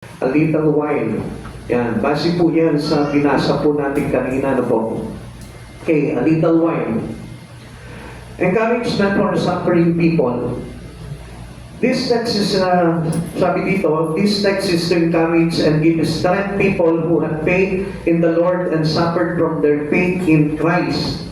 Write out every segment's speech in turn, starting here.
A little while. Yan, base po yan sa binasa po natin kanina na po. Okay, a little while. Encouragement for suffering people. This text is, sabi dito, this text is to encourage and give strength people who have faith in the Lord and suffered from their faith in Christ.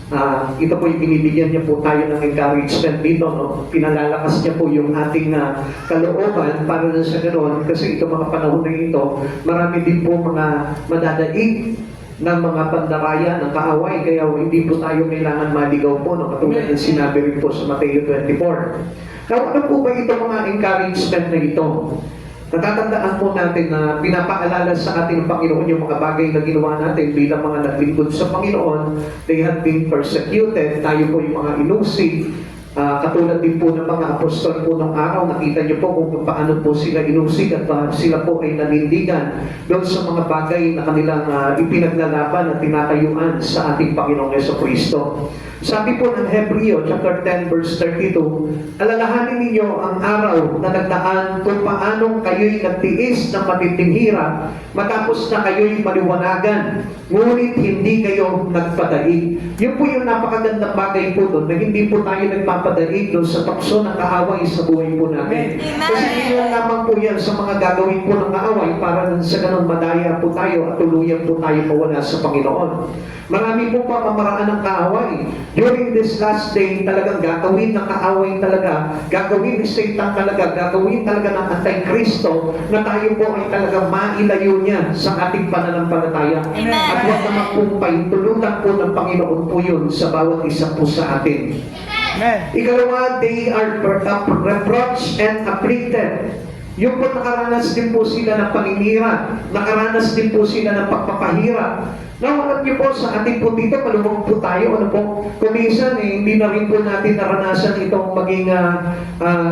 Ito po yung binibigyan niya po tayo ng encouragement dito, no? Pinalalakas niya po yung ating kalooban para na sa ganoon, kasi ito mga panahon na ito, marami din po mga madadaig ng mga pandaraya ng kaaway, kaya hindi po tayo kailangan maligaw po, no? Katulad ng sinabi rin po sa Mateo 24. Now, ano po ba itong mga encouragement na ito? Natatandaan po natin na pinapaalala sa ating Panginoon yung mga bagay na ginawa natin bilang mga naglingkod sa Panginoon. They have been persecuted. Tayo po yung mga inusig. Katulad din po ng mga apostol po ng araw, nakita niyo po kung paano po sila inusig at sila po ay nanindigan doon sa mga bagay na kanilang ipinaglalaban at tinatayuan sa ating Panginoong Jesucristo. Sabi po ng Hebreo chapter 10 verse 32, alalahanin ninyo ang araw na nagdaan kung paanong kayo'y nagtiis ng matinding hirap matapos na kayo'y maliwanagan, ngunit hindi kayo nagpadaig. Yun po yung napakagandang bagay po doon, na hindi po tayo nagpapadaig doon sa tukso ng kaaway sa buhay po natin. Kasi yun lamang po yan sa mga gagawin po ng kaaway para sa ganun madaya po tayo at tuluyan po tayo mawala sa Panginoon. Marami po pa pamaraan ng kaaway. During this last day, talagang gagawin ng kaaway talaga, gagawin ni Satan talaga, gagawin talaga ng Antikristo na tayo po ay talagang mailayo niya sa ating pananampalataya. Amen. At huwag naman po paintulutan po ng Panginoon po yun sa bawat isa po sa atin. Amen. Ikalawa, they are reproached and afflicted. Yung po nakaranas din po sila ng paninira, nakaranas din po sila ng pagpapahirap. Now, alam niyo po, sa ating po dito, malumang po tayo, ano po, kuminsan, hindi na rin po natin naranasan itong maging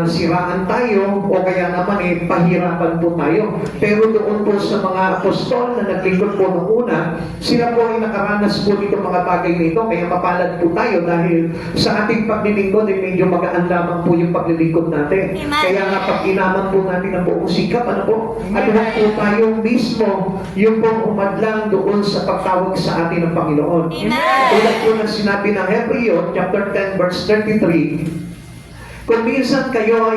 siraan tayo, o kaya naman, pahirapan po tayo. Pero doon po sa mga apostol na naglingkod po noong una, sila po ay nakaranas po dito mga bagay na ito, kaya mapalad po tayo dahil sa ating paglilingkod, medyo magaan lamang po yung paglilingkod natin. Amen. Kaya nga, pag inaman po natin ang buong sikap, ano po, at huwag po tayo mismo, yung pong umadlang doon sa pagtawag sa atin ng Panginoon. Amen. Tulad po ng sinabi ng Hebreo, chapter 10, verse 33, kung minsan kayo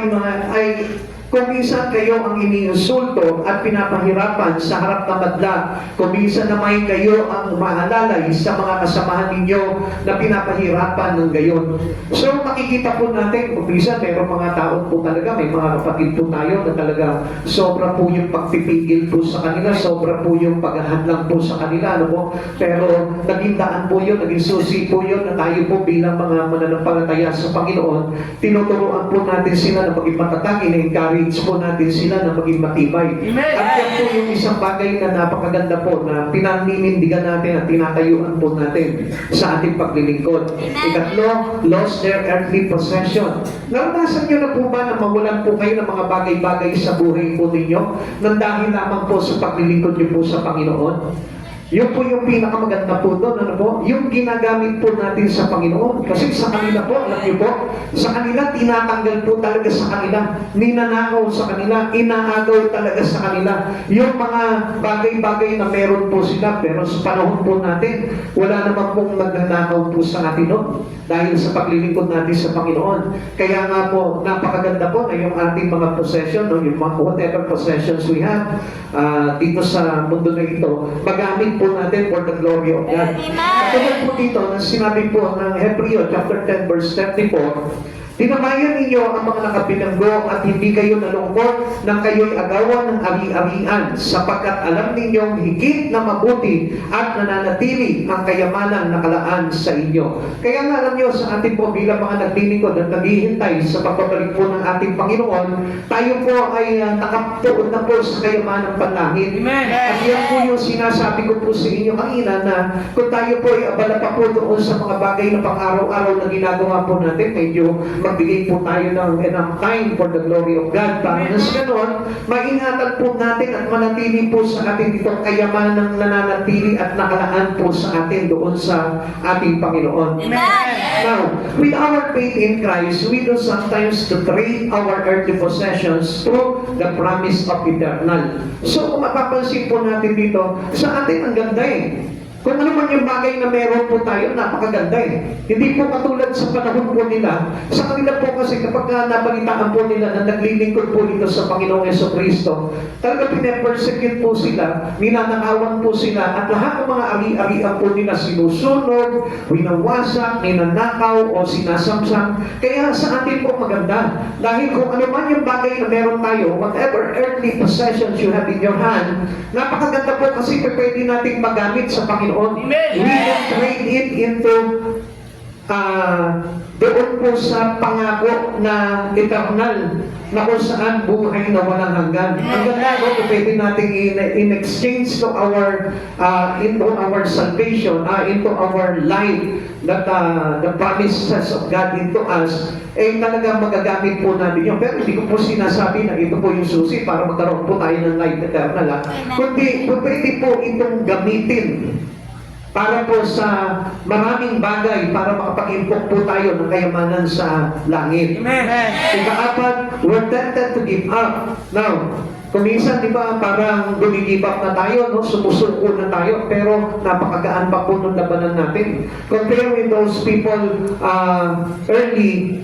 kung minsan kayo ang iniinsulto at pinapahirapan sa harap ng madla, kung minsan naman kayo ang umaalalay sa mga kasamahan ninyo na pinapahirapan ng gayon. So makikita po natin, kung minsan mayroong mga tao po talaga, may mga kapatid po tayo na talaga sobra po yung pagpipigil po sa kanila, sobra po yung paghahadlang po sa kanila, ano po? Pero naging daan po yun, naging susi po yun na tayo po bilang mga mananampalataya sa Panginoon, tinuturuan po natin sila na maging matatag, ina-encourage po natin sila na maging matibay. Amen. At yan po yung isang bagay na napakaganda po na pinaninindigan natin at tinatayuan po natin sa ating paglilingkod. Ikatlo, lost their earthly possession. Naranasan nyo na po ba na mawalan po kayo ng mga bagay-bagay sa buhay po ninyo nang dahil lamang po sa paglilingkod nyo po sa Panginoon? Yun po yung pinakamaganda po doon, ano po? Yung ginagamit po natin sa Panginoon. Kasi sa kanila po, alam niyo po, sa kanila, tinatanggal po talaga sa kanila. Ninanakaw sa kanila, inaagaw talaga sa kanila. Yung mga bagay-bagay na meron po sila, pero sa panahon po natin, wala naman pong magnanakaw po sa atin noon. Dahil sa paglilingkod natin sa Panginoon. Kaya nga po, napakaganda po na yung ating mga possession, no? Yung mga whatever possessions we have, dito sa mundo na ito, magamit po natin for the glory of God. Katulad po dito, na sinabi po ng Hebreo chapter 10 verse 34, tinamayan ninyo ang mga nakapinanggo at hindi kayo nalungkot nang kayo'y agawan ng ari-arian sapagkat alam ninyong higit na mabuti at nananatili ang kayamanang nakalaan sa inyo. Kaya nga alam nyo, sa ating po bilang mga naglilingkod at naghihintay sa pagbabalik po ng ating Panginoon, tayo po ay nakapuon na po sa kayamanang panlangit. Amen. At yan po yung sinasabi ko po sa inyo kanina na kung tayo po ay abala pa po doon sa mga bagay na pang-araw-araw na ginagawa po natin, medyo magbigay po tayo ng enough time for the glory of God. Para na sa ganon, maingatan po natin at manatili po sa atin itong kayamanan ng nananatili at nakalaan po sa atin doon sa ating Panginoon. Now, with our faith in Christ, we do sometimes to trade our earthly possessions through the promise of eternal. So, kung mapapansin po natin dito, sa atin ang ganda eh. Kung ano man yung bagay na meron po tayo, napakaganda eh. Hindi po katulad sa panahon po nila. Sa kanila po kasi kapag nabalitaan po nila na naglilingkod po dito sa Panginoong Jesucristo, talaga pinapersecute po sila, ninanakawan po sila, at lahat ng mga ari-arian po nila sinusunog, winawasak, ninanakaw, o sinasamsam. Kaya sa atin po maganda. Dahil kung ano man yung bagay na meron tayo, whatever earthly possessions you have in your hand, napakaganda po kasi pwede nating magamit sa Panginoon. Amen. We can trade it into doon po sa pangako na eternal na kung saan buhay na walang hanggan. Ang ganda po, pwede natin in exchange to our into our salvation, into our life, that the promises of God into us, talaga magagamit po natin yun. Pero hindi ko po sinasabi na ito po yung susi para magkaroon po tayo ng life eternal. Kundi pwede po itong gamitin para po sa maraming bagay para makapag-impok po tayo ng kayamanan sa langit. Amen. Ika-apat, we're tempted to give up. Now, kung minsan, di ba, parang bumigib up na tayo, no? Sumusuko na tayo, pero napakagaan pa po ng labanan natin. Compare with those people early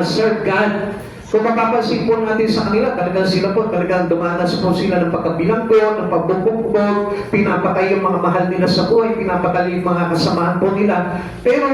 serve God. Kung mapapansin po natin sa kanila, talagang sila po, talagang dumanas po sila ng pagkabilanggo, ng pagbubugbog, pinapatay yung mga mahal nila sa buhay, pinapatay yung mga kasamaan po nila. Pero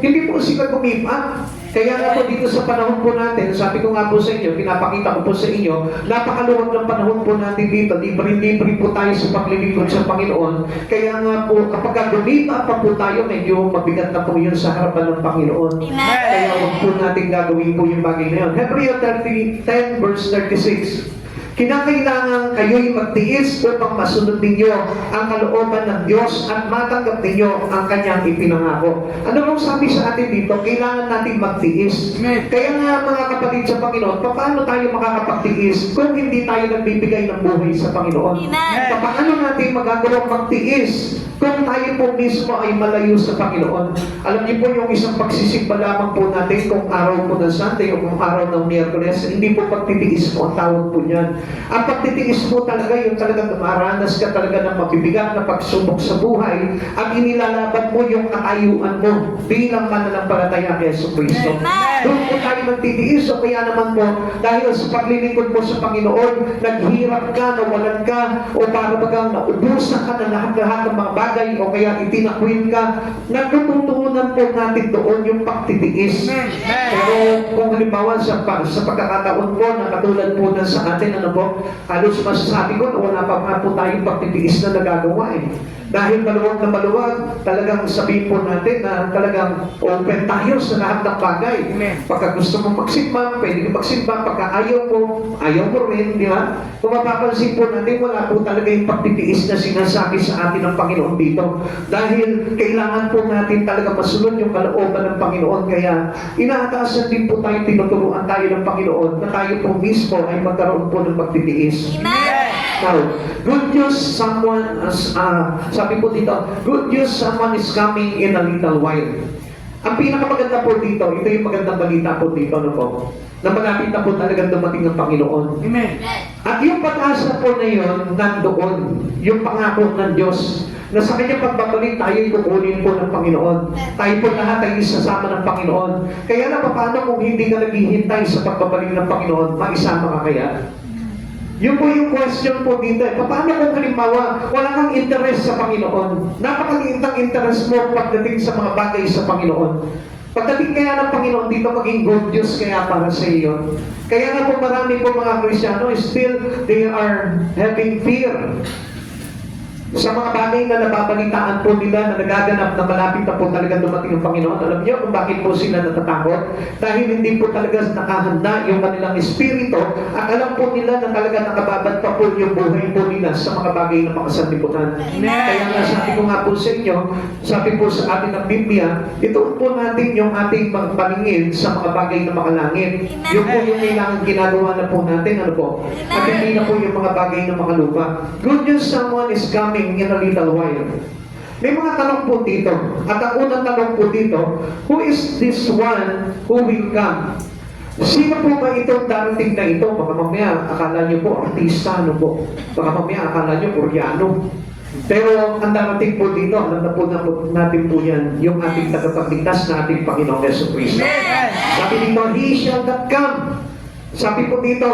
hindi po sila gumipa. Kaya nga po dito sa panahon po natin, sabi ko nga po sa inyo, pinapakita ko po sa inyo, napakaluwag ng panahon po natin dito, libre-libre po tayo sa paglilingkod sa Panginoon. Kaya nga po, kapag gumipa pa po tayo, medyo mabigat na po yun sa harapan ng Panginoon. Kaya huwag po natin gagawin po yung bagay na yun. Hebrew 10 verse 36. Kinakailangan kayo'y magtiis upang masunod ninyo ang kalooban ng Diyos at matanggap ninyo ang kanyang ipinangako. Ano bang sabi sa atin dito? Kailangan natin magtiis. Kaya nga mga kapatid sa Panginoon, paano tayo makakapagtiis kung hindi tayo nagbibigay ng buhay sa Panginoon? Paano natin magagawang magtiis kung tayo po mismo ay malayo sa Panginoon? Alam niyo po yung isang pagsisimba lamang po natin kung araw po ng Sunday o kung araw ng Miyerkules, hindi po pagtitiis po ang tawag po niyan. Ang pagtitiis mo talaga, yung talagang dumaranas ka talaga ng mabibigat na pagsubok sa buhay at inilalaban mo yung katayuan mo bilang mananampalataya kay Jesucristo. Doon po tayo magtitiis o kaya naman po dahil sa paglilingkod mo sa Panginoon, naghirap ka, nawalan ka o para bagang naubusan ka na lahat-lahat ng mga bagay o kaya itinakwil ka, natututunan po natin doon yung pagtitiis. Pero kung halimbawa sa pagkakataon po na katulad po na sa atin, ano po, halos masasabi ko na wala pa nga po tayong pagtitiis na nagagawa eh. Dahil maluwag na maluwag, talagang sabihin po natin na talagang open tayo sa lahat ng bagay. Pagka gusto mong magsimba, pwede ka magsimba. Pagka ayaw mo rin, di ba? Kung mapapansin po natin, wala po talaga yung pagtitiis na sinasabi sa atin ng Panginoon dito. Dahil kailangan po natin talaga masunod yung kalooban ng Panginoon. Kaya inaatasan din po tayo, tinuturuan tayo ng Panginoon na tayo po mismo ay magkaroon po ng pagtitiis. Now, good news, sabi po dito, good news, someone is coming in a little while. Ang pinakamaganda po dito, ito yung magandang balita po dito, ano po, na malapit na po talagang dumating ng Panginoon. Amen. At yung pag-asa po na yun, nandoon, yung pangako ng Diyos, na sa kanyang pagbabalik tayo'y kukunin po ng Panginoon. Tayo po lahat ay isasama ng Panginoon. Kaya na paano kung hindi ka naghihintay sa pagbabalik ng Panginoon, maisama ka kaya? Yun po yung question po dito. Paano kung halimbawa, wala kang interest sa Panginoon? Napakaliit ang interest mo pagdating sa mga bagay sa Panginoon. Pagdating kaya ng Panginoon dito, maging good news kaya para sa iyo. Kaya nga po marami po mga Kristiyano, still they are having fear. Sa mga bagay na nababalitaan po nila na nagaganap na malapit na po talaga dumating ang Panginoon, alam niyo kung bakit po sila natatakot? Dahil hindi po talaga nakahanda yung kanilang espiritu at alam po nila na talaga nakababad pa po yung buhay po nila sa mga bagay na makasanlibutan. Kaya nga sabi ko nga po sa inyo, sabi po sa atin ng Biblia, ituon po natin yung ating paningin sa mga bagay na makalangit. Yung po yung kailangan ginagawa na po natin, ano po? At hindi na po yung mga bagay na makalupa. Good news, someone is coming in a little while. May mga tanong po dito. At ang unang tanong po dito, who is this one who will come? Sino po ba itong darating na ito? Baka mamaya akala nyo po artista, ano po? Baka mamaya akala nyo Koreano. Pero ang darating po dito, alam na po natin po yan, yung ating tagapagligtas na ating Panginoong Jesucristo. Sabi dito, He shall not come. Sabi po dito,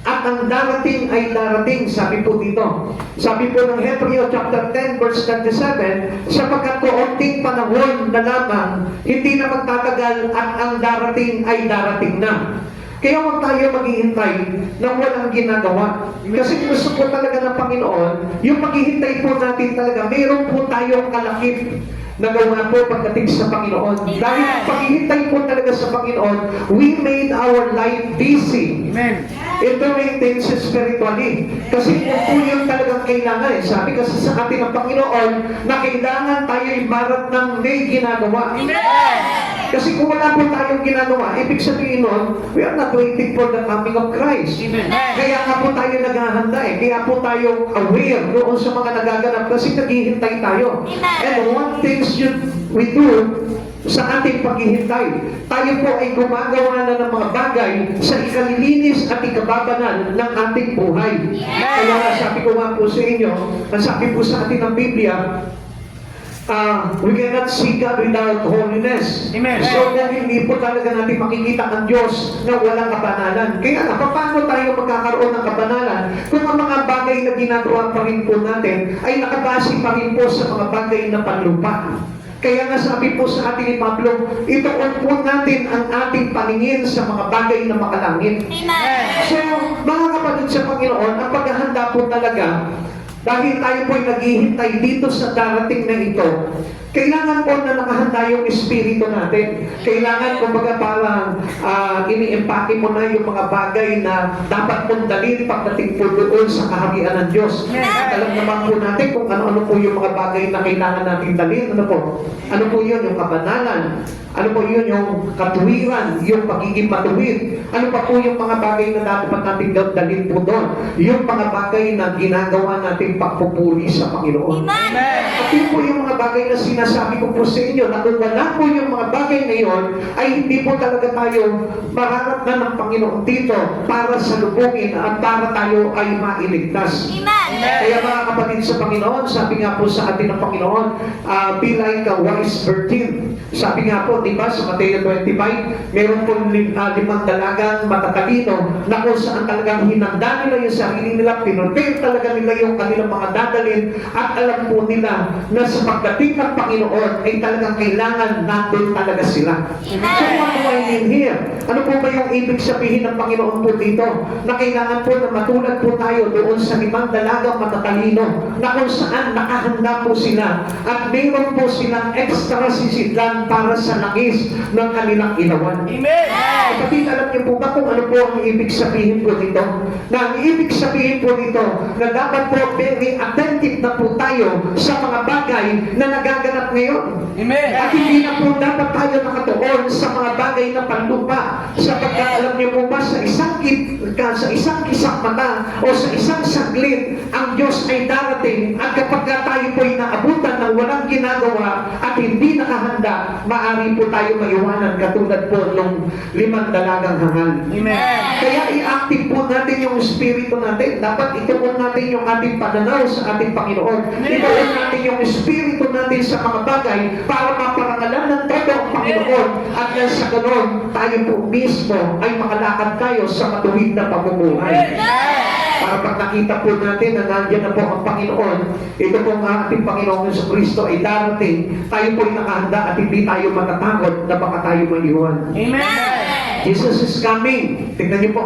at ang darating ay darating, sabi po dito. Sabi po ng Hebreo chapter 10 verse 27, sapagkat kaunting panahon na lamang, hindi na magtatagal at ang darating ay darating na. Kaya huwag tayo maghihintay ng walang ginagawa. Kasi gusto po talaga ng Panginoon, yung maghihintay po natin talaga, mayroon po tayong kalakip na gawa po pagdating sa Panginoon. Dahil paghihintay po talaga sa Panginoon, we made our life busy. Amen. In doing things spiritually. Kasi po yung talagang kailangan. Sabi kasi sa atin ng Panginoon na kailangan tayo'y marat ng may ginagawa. Kasi kung wala po tayong ginagawa, ibig sabihin nun, we are not waiting for the coming of Christ. Kaya nga po tayo naghahanda eh. Kaya po tayo aware doon sa mga nagaganap kasi naghihintay tayo. And one things we do sa ating paghihintay, tayo po ay gumagawa na ng mga bagay sa ikalilinis at ikababanal ng ating buhay. Kaya nga sabi ko nga po sa inyo, ang sabi po sa atin ng Biblia, we cannot see God without holiness. Amen. So kung hindi po talaga natin makikita ang Diyos na walang kabanalan. Kaya nga, paano tayo magkakaroon ng kabanalan kung ang mga bagay na ginagawa pa rin po natin ay nakabase pa rin po sa mga bagay na panlupa. Kaya nga sabi po sa atin ni Pablo, ituon po natin ang ating paningin sa mga bagay na makalangit. So, mga kapatid sa Panginoon, ang paghahanda po talaga, dahil tayo po ay naghihintay dito sa darating na ito, kailangan po na nakahanda yung espiritu natin. Kailangan, kumbaga, parang ini-empake mo na yung mga bagay na dapat mong dalhin pagdating po doon sa kaharian ng Diyos. At alam naman po natin kung ano-ano po yung mga bagay na kailangan natin dalhin. Ano po? Ano po yun? Yung kabanalan. Ano po yun? Yung katuwiran. Yung pagiging matuwid. Ano pa po yung mga bagay na dapat natin dalhin po doon? Yung mga bagay na ginagawa natin pagpupuri sa Panginoon. At yun po yung mga bagay na sinasabi ko po sa inyo, na kung wala po yung mga bagay na yun, ay hindi po talaga tayo mararat na ng Panginoon dito para salubungin at para tayo ay mailigtas. Kaya mga kapatid sa Panginoon, sabi nga po sa atin ng Panginoon, be like a wise virgin. Sabi nga po, di ba, sa Mateo 25, meron po limang dalagang matatalino na kung saan talagang hinanda nila yung sarili nila, pinurpil talaga nila yung kanilang mga dadalhin at alam po nila na sa pagdating ng Panginoon ay talagang kailangan nandun talaga sila. So what do I mean here? Ano po ba yung ibig sabihin ng Panginoon po dito? Na kailangan po na matulad po tayo doon sa limang dalagang matatalino na kung saan nakahanda po sila at mayroon po silang extra sisidlan para sa langis ng kanilang ilawan. Amen. Kapatid, alam niyo po ba kung ano po ang ibig sabihin po dito? Na ang ibig sabihin po dito na dapat po very attentive na po tayo sa mga bagay na nagaganap ngayon. Amen. At hindi na po dapat tayo nakatuon sa mga bagay na panlupa. Sapagkat alam niyo po ba sa isang kisang mata o sa isang saglit, ang Diyos ay darating at kapag tayo po ay naabutan ng walang ginagawa at hindi nakahanda, maaari po tayo maiwanan katulad po ng limang dalagang hangal. Amen. Kaya i-active po natin yung espiritu natin. Dapat ituon natin yung ating pananaw sa ating Panginoon. Ituon natin yung espiritu natin sa mga bagay para maparangalan ng todo ang Panginoon. At nang sa ganon, tayo po mismo ay makalakad tayo sa matuwid na pamumuhay. Para pag nakita po natin na nandiyan na po ang Panginoon, ito po ang ating Panginoon Jesucristo ay darating, tayo po ay nakahanda at hindi tayo matatakot na baka tayo maiwan. Amen. Jesus is coming. Tingnan niyo po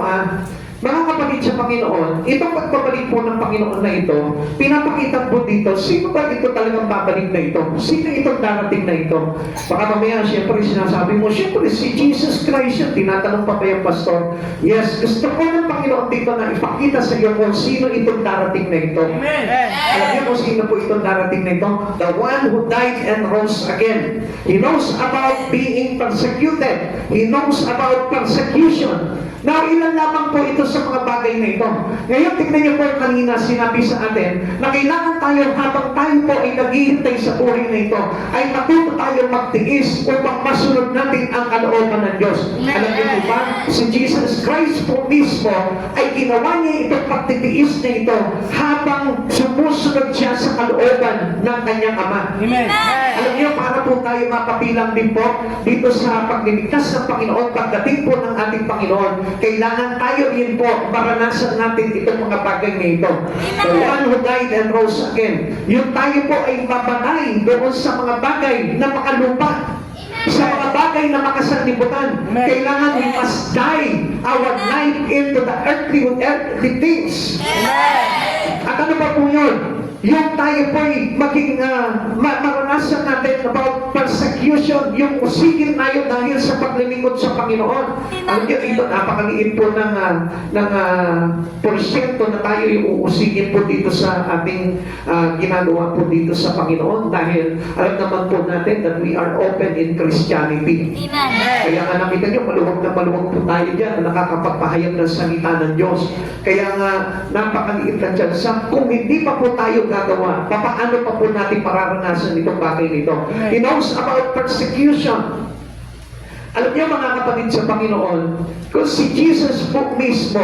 Mga kapatid sa Panginoon, itong pagbabalik po ng Panginoon na ito, pinapakita po dito, sino ba ito talagang babalik na ito? Sino itong darating na ito? Baka mamaya, siyempre, sinasabi mo, siyempre, si Jesus Christ yun. Tinatanong pa yung pastor. Yes, gusto ko ng Panginoon dito na ipakita sa iyo kung sino itong darating na ito. Amen. Alam niyo kung sino po itong darating na ito? The one who died and rose again. He knows about being persecuted. He knows about persecution. Now, ilan lamang po ito sa mga bagay na ito. Ngayon, tignan niyo po kanina sinabi sa atin na kailangan tayo habang tayo po ay naghihintay sa buhay na ito, ay matuto tayo magtiis upang masunod natin ang kalooban ng Diyos. Alam niyo po ba, si Jesus Christ po mismo ay ginawa niya itong pagtitiis na ito habang sumusunod siya sa kalooban ng kanyang Ama. Amen. Alam niyo, para po tayo mapapilang din po dito sa pagliligtas ng Panginoon, pagdating po ng ating Panginoon, kailangan tayo rin po maranasan natin itong mga bagay na ito. The one who died and rose again. Yung tayo po ay mabanay doon sa mga bagay na makalupa, sa mga bagay na makasanlibutan. Kailangan we must die our life into the earthly things. At ano pa po yun? Yung tayo po ay maging maranasan natin about persecution, yung usigin tayo dahil sa paglilingkod sa Panginoon. Alam niyo, ito napakaliit po ng porsyento na tayo yung uusigin po dito sa ating ginagawa po dito sa Panginoon dahil alam naman po natin that we are open in Christianity. Kaya nga nakita niyo, maluwag na maluwag po tayo dyan na nakakapagpahayag ng salita ng Diyos. Kaya nga, napakaliit na dyan sa kung hindi pa po tayo gagawa, paano pa po natin mararanasan itong bagay nito. He knows about persecution. Alam niyo mga kapatid sa Panginoon, kung si Jesus po mismo,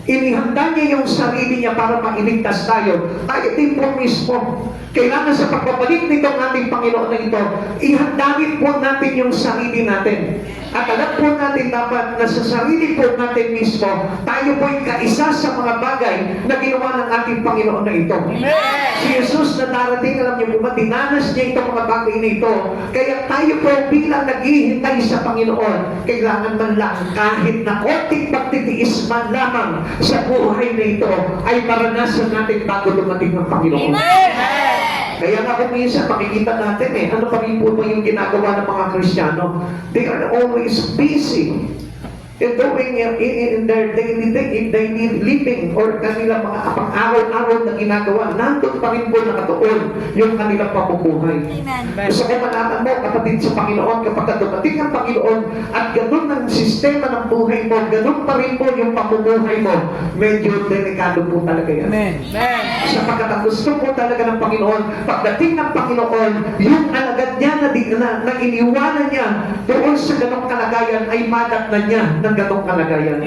inihanda niya yung sarili niya para mailigtas tayo, tayo din po mismo. Kailangan sa pagbabalik nitong ating Panginoon na ito, ihandangin po natin yung sarili natin. At alam po natin dapat na sa sarili po natin mismo, tayo po ay kaisa sa mga bagay na ginawa ng ating Panginoon na ito. Si Jesus na darating, alam niyo po ba, dinanas niya itong mga bagay na ito. Kaya tayo po bilang naghihintay sa Panginoon, kailangan man lang kahit na konting pagtitiis man lamang sa buhay na ito ay maranasan natin bago dumating ang Panginoon. Kaya nga kung minsan makikita natin ano pa rin po ba yung ginagawa ng mga Kristiyano? They are always busy in doing in their daily living or kanilang mga pang-araw-araw na ginagawa. Nandun pa rin po nakatuon yung kanilang pamumuhay. Gusto ko malaman mo, kapatid sa Panginoon, kapag dumating ang Panginoon at ganun ang sistema ng buhay mo, ganun pa rin po yung pamumuhay mo, medyo delikado po talaga yan. Amen. Sapagkat ang gusto po talaga ng Panginoon, pagdating ng Panginoon, yung alagad niya na iniwanan niya doon sa ganong kalagayan ay madatnan niya ng ganong kalagayan.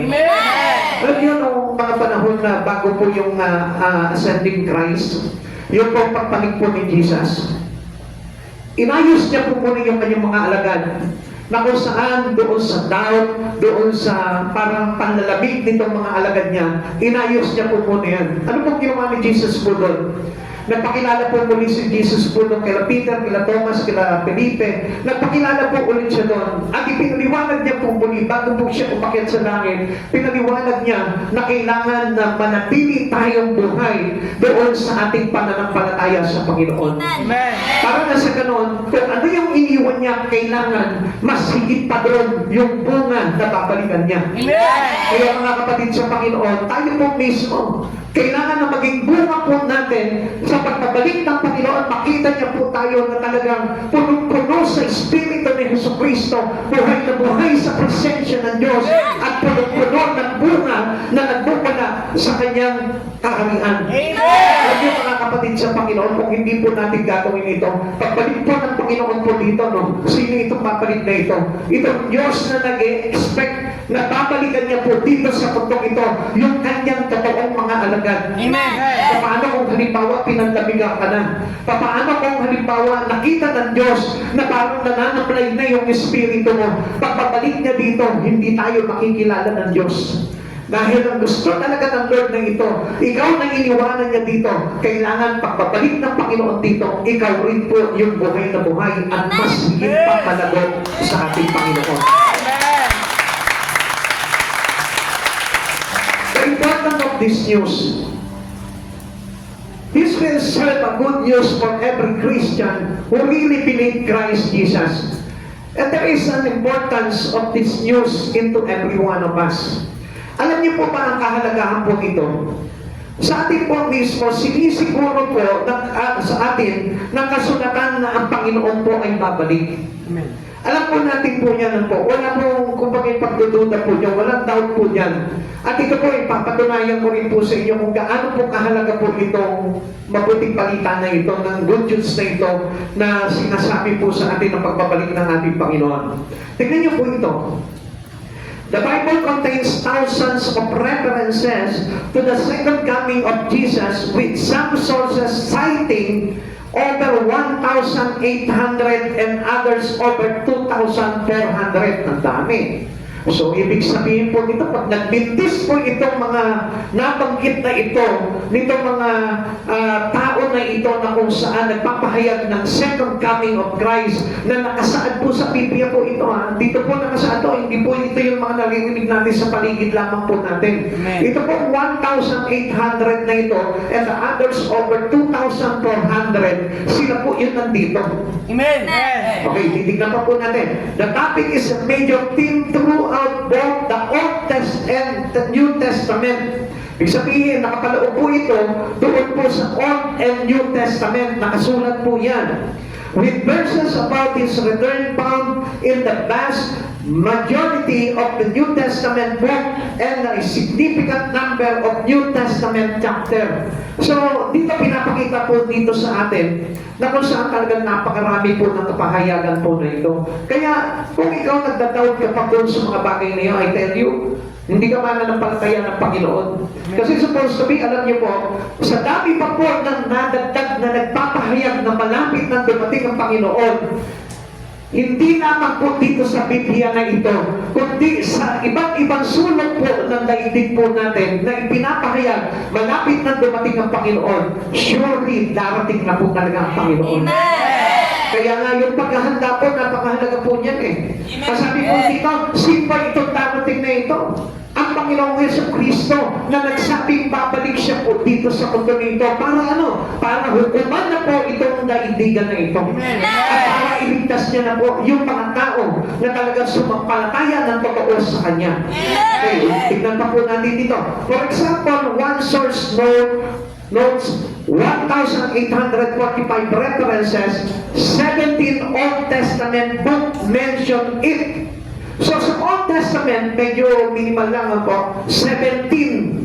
Alam niyo, noong mga panahon na bago po yung ascending Christ, yung po pagpalig po ni Jesus, inayos niya po muna yung kanyang mga alagad na kung saan doon sa doubt, doon sa parang panlalamig nitong mga alagad niya, inayos niya po muna yan. Ano pong ginawa ni Jesus po doon? Nagpakilala po muli si Jesus po doon kila Peter, kila Thomas, kila Felipe. Nagpakilala po ulit siya doon. At ipinaliwanag niya po muli, bago po siya umakyat sa langit, pinaliwanag niya na kailangan na manatili tayong buhay doon sa ating pananampalataya sa Panginoon. Amen. Para na sa ganon, kung ano yung iniwan niya, kailangan mas higit pa doon yung bunga na babalikan niya. Kaya mga kapatid sa Panginoon, tayo po mismo, kailangan na maging bunga po natin sa pagbabalik ng Panginoon. Makita niya po tayo na talagang punong-puno sa Espiritu ni Jesucristo, buhay na buhay sa presensya ng Diyos, at punong-puno ng bunga na nagbubala sa kanyang kaharian. Alam niyo mga kapatid sa Panginoon, kung hindi po natin gagawin ito, pagbalik po ng Panginoon po dito, sino itong babalik na ito? Itong Diyos na nag-expect na babalikan niya po dito sa putong ito yung kanyang totoong mga alagad. Amen. Paano kung halimbawa pinandabigan ka na? Paano kung halimbawa nakita ng Diyos na parang nananablay na yung espiritu mo? Pagbabalik niya dito, hindi tayo makikilala ng Diyos. Dahil ang gusto talaga ng Lord na ito, ikaw na iniwanan niya dito, kailangan pagbabalik ng Panginoon dito, ikaw rin po yung buhay na buhay at mas higit pa palago sa ating Panginoon. this news. This will serve a good news for every Christian who really believe Christ Jesus. And there is an importance of this news into every one of us. Alam niyo po ba ang kahalagahan po nito? Sa atin po mismo, sinisiguro po sa atin ng kasulatan na ang Panginoon po ay babalik. Amen. Alam po natin po yan po. Wala po, kumbaga pagdududa po niya, walang doubt po yan. At ito po, ipapatunayan ko rin po sa inyo kung gaano po kahalaga po itong mabuting balita na ito, ng good news na ito, na sinasabi po sa atin ng pagbabalik ng ating Panginoon. Tignan niyo po ito. The Bible contains thousands of references to the second coming of Jesus, with some sources citing over 1,800 and others over 2,400. Ang dami. So, ibig sabihin po nito, pag nagbintis po itong mga nabanggit na ito, nitong mga tao na ito na kung saan nagpapahayag ng second coming of Christ na nakasaad po sa Biblia po ito. Dito po nakasaad to, hindi po ito yung mga naririnig natin sa paligid lamang po natin. Amen. Ito po 1,800 na ito and the others over 2,400. Sila po yun nandito. Amen. Okay, titignan pa po natin. The topic is a major theme throughout both the Old Testament and the New Testament. Ibig sabihin, nakapaloob po ito doon po sa Old and New Testament. Nakasulat po yan. With verses about His return found in the vast majority of the New Testament book and a significant number of New Testament chapter. So, dito pinapakita po dito sa atin na kung saan talagang napakarami po ng kapahayagan po na ito. Kaya, kung ikaw nagdadoubt ka pa doon sa mga bagay na yun, I tell you, hindi ka mananampalataya ng Panginoon. Kasi supposed to be, alam niyo po, sa dami pa po ng nadagdag na nagpapahayag na malapit na dumating ang Panginoon, hindi lamang po dito sa Biblia na ito, kundi sa iba't ibang sulok po ng daigdig po natin na ipinapahayag, malapit na dumating ang Panginoon, surely darating na po talaga ang Panginoon. Kaya nga yung paghahanda po, napakahalaga po niyan eh. Kasabi po dito, sino ba itong darating na ito? Ang Panginoong Jesucristo na nagsabing babalik siya po dito sa mundo nito para ano? Para hukuman na po itong daigdigan na ito. At para iligtas niya na po yung mga tao na talagang sumampalataya ng totoo sa Kanya. Okay, tignan pa po natin dito. For example, one source notes 1,845 references, 17 Old Testament book mention it. So sa Old Testament, medyo minimal lang po, 17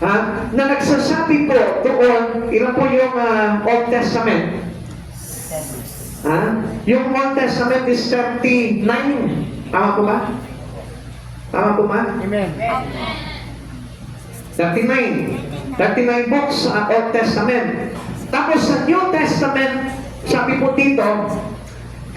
na nagsasabi po doon, ilan po yung Old Testament? Yung Old Testament is 39. Tama po ba? Tama po ba? Amen. 39 books sa Old Testament. Tapos sa New Testament, sabi po dito,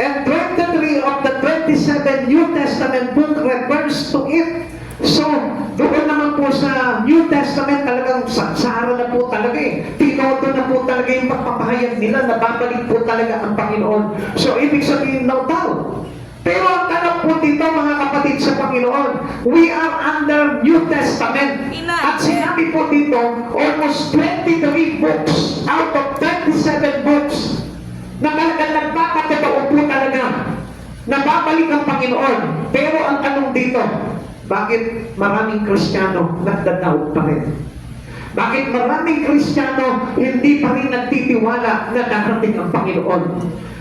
and 23 of the 27 New Testament book refers to it. So, doon naman po sa New Testament talagang sansara na po talaga eh. Tinoto na po talaga yung pagpapahayag nila na babalik po talaga ang Panginoon. So, ibig sabihin, no doubt. Pero ang tanong po dito mga kapatid sa Panginoon, we are under New Testament. At sinabi po dito, almost 23 books out of 27 books na talagang nagpapatotoo po talaga na babalik ang Panginoon. Pero ang tanong dito, bakit maraming Kristiyano nagdadoubt pa rin? Bakit maraming Kristiyano hindi pa rin nagtitiwala na darating ang Panginoon?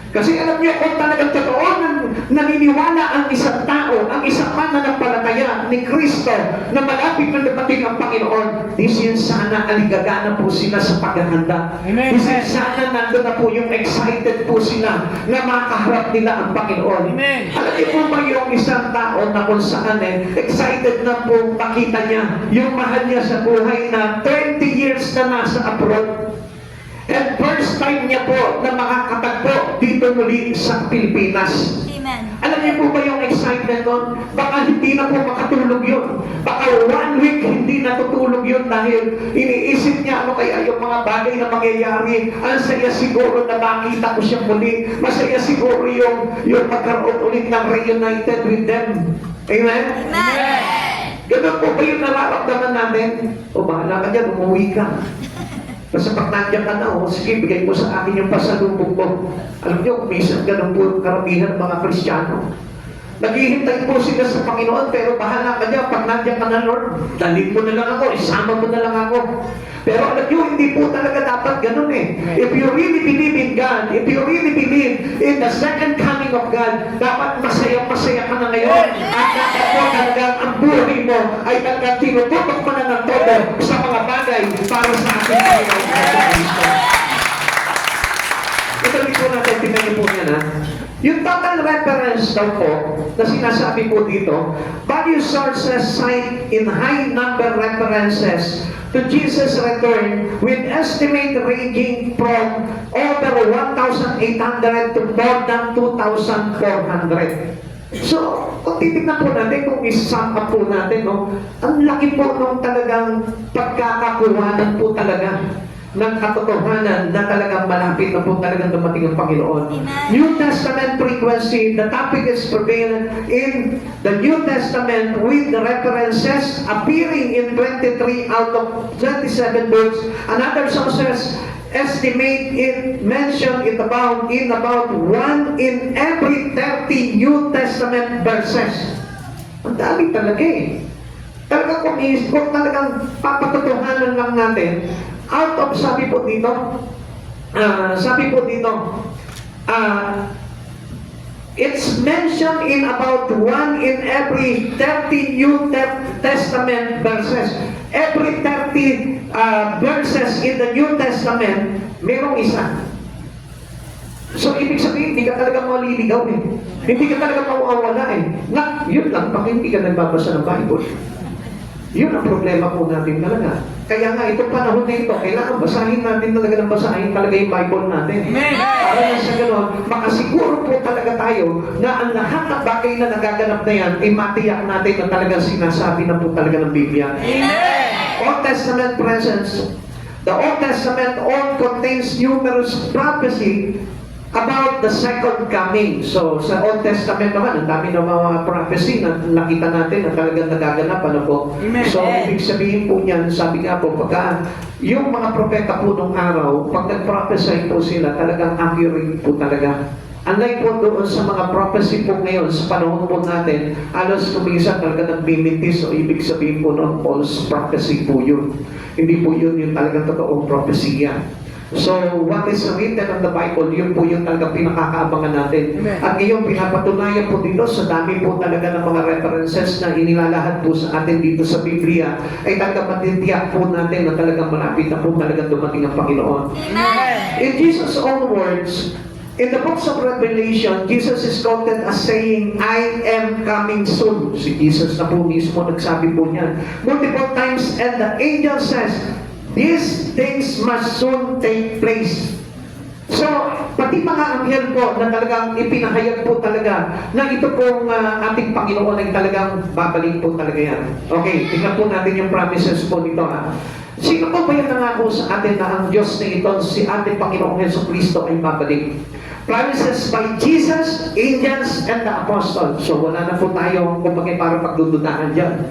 Kasi alam niyo, kung talagang totoo naniniwala ang isang tao, ang isang mananampalataya ni Kristo na malapit na dumating ang Panginoon, disin sana aligagana po sila sa paghahanda. Disin sana nandun na po yung excited po sila na makaharap nila ang Panginoon. Amen. Alam niyo po ba yung isang tao na kung saan excited na po makita niya yung mahal niya sa buhay na 20 years na nasa abroad. And first time niya po na makakatagpo dito muli sa Pilipinas. Amen. Alam niyo po ba yung excitement nun? Baka hindi na po makatulog yun. Baka 1 week hindi natutulog yun dahil iniisip niya ano kaya yung mga bagay na mangyayari. Ang saya siguro na makita ko siya muli. Masaya siguro yung magkaroon ulit ng reunited with them. Amen? Amen. Ganun po ba yung nararamdaman natin? O bahala ka dyan, umuwi ka. Basta pag nandiyan ka na, sige, bigay mo sa akin yung pasalubong mo. Alam niyo, minsan ganun po yung karamihan ng mga Kristiyano. Naghihintay po sila sa Panginoon, pero bahala ka dyan, pag nandiyan ka na, Lord, dalhin mo na lang ako, isama mo na lang ako. Pero alam niyo, hindi po talaga dapat ganun eh. If you really believe in God, if you really believe in the second coming of God, dapat masaya-masaya ka na ngayon. At dapat po talaga ang buhay mo ay talagang tinututok mo na ng todo sa mga bagay para sa ating Panginoon Kristo. Ito rin po natin, tingnan niyo po yan ha. Yung total reference daw po, na sinasabi po dito, value sources cite in high number references to Jesus' return with estimate ranging from over 1,800 to more than 2,400. So, kung titignan po natin, kung isasum up po natin, no, ang laki po nung talagang pagkakakuhanan po talaga ng katotohanan na talagang malapit na po talagang dumating ang Panginoon. New Testament frequency, the topic is prevalent in the New Testament with the references appearing in 23 out of 27 books. Another sources estimate it, mention it about 1 in every 30 New Testament verses. Ang dami talaga eh. Talagang kung talagang papatotohanan lang natin, out of, sabi po dito, it's mentioned in about 1 in every 30 New Testament verses. Every 30 verses in the New Testament, merong isa. So, ibig sabihin, hindi ka talaga maliligaw eh. Hindi ka talaga mawawala eh. Yun lang, pag hindi ka nagbabasa ng Bible. Yun ang problema po natin talaga. Kaya nga, itong panahon na ito, kailangan basahin natin talaga ng basahin talaga yung Bible natin. Para na sa gano'n, makasiguro po talaga tayo na ang lahat ng bagay na nagaganap na yan, ay matiyak natin na talagang sinasabi na po talaga ng Biblia. Old Testament presence. The Old Testament all contains numerous prophecy about the second coming. So, sa Old Testament naman, ang dami ng mga prophecy na nakita natin na talagang nagaganap. Ano po? So, ibig sabihin po niyan, sabi nga po, pagka yung mga propeta po nung araw, pag nag-prophesy po sila, talagang accurate po talaga. Unlike po doon sa mga prophecy po ngayon, sa panahon po natin, alos kumisa talaga nagmimitis, o ibig sabihin po noon, false prophecy po yun. Hindi po yun yung talagang totoong prophecy yan. So, what is written on the Bible, yun po yung talagang pinakakaabangan natin. Amen. At ngayon, pinapatunayan po dito sa dami po talaga ng mga references na inilalahad po sa atin dito sa Biblia, ay talagang matitiyak po natin na talagang malapit na po talagang dumating ang Panginoon. Amen. In Jesus' own words, in the books of Revelation, Jesus is quoted as saying, I am coming soon. Si Jesus na po mismo nagsabi po niyan multiple times, and the angel says, these things must soon take place. So, pati mga anghel po na talagang ipinahayag po talaga na ito pong ating Panginoon ay talagang babalik po talaga yan. Okay, tingnan po natin yung promises po nito ha. Sino po ba yung nangako sa atin na ang Diyos na ito, si ating Panginoong Jesucristo ay babalik? Promises by Jesus, angels, and the apostles. So wala na po tayo kumbaga para pagdududahan dyan.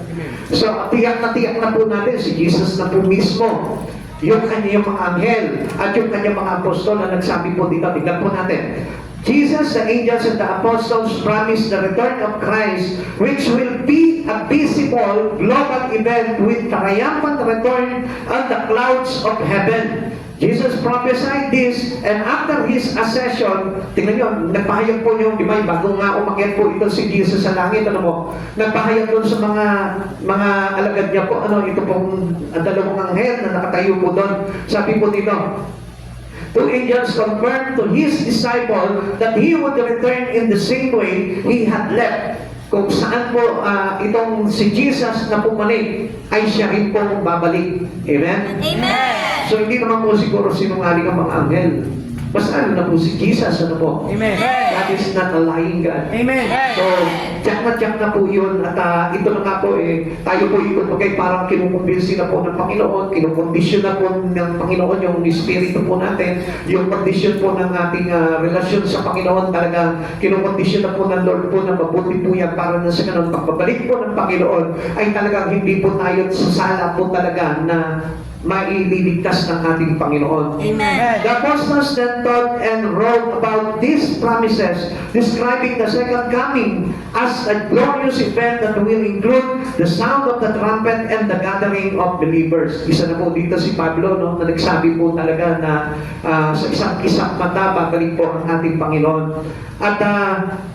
So tiyak na po natin si Jesus na po mismo, yung kanyang mga anghel at yung kanyang mga apostol na nagsabi po dito. Tignan po natin. Jesus, the angels, and the apostles promised the return of Christ, which will be a visible global event with triumphant return on the clouds of heaven. Jesus prophesied this, and after His ascension, tingnan nyo, nagpahayag po nyo, di ba, bago nga umakyat po ito si Jesus sa langit, ano mo, nagpahayag doon sa mga alagad niya po, ito pong dalawang anghel na nakatayo po doon. Sabi po dito, two angels confirmed to His disciple that He would return in the same way He had left. Kung saan po itong si Jesus na pumalik, ay siya rin po babalik. Amen? Amen! So, hindi naman po siguro sinungaling ang mga anghel. Basta ano na po si Jesus, ano po? Amen. God is not a lying God. Amen. So, tiyak na po yun. At ito na nga po, tayo po ito parang kinukumbinsi na po ng Panginoon, kinukondisyon na po ng Panginoon yung Espiritu po natin, yung kondisyon po ng ating relasyon sa Panginoon, talaga kinukondisyon na po ng Lord po na mabuti po yan para na sa ganun, pagbabalik po ng Panginoon, ay talagang hindi po tayo sasala po talaga na maililigtas ng ating Panginoon. Amen. The apostles then taught and wrote about these promises, describing the second coming as a glorious event that will include the sound of the trumpet and the gathering of believers. Isa na po dito si Pablo, no, na nagsabi po talaga na sa isang kisap mata, babalik po ang ating Panginoon. At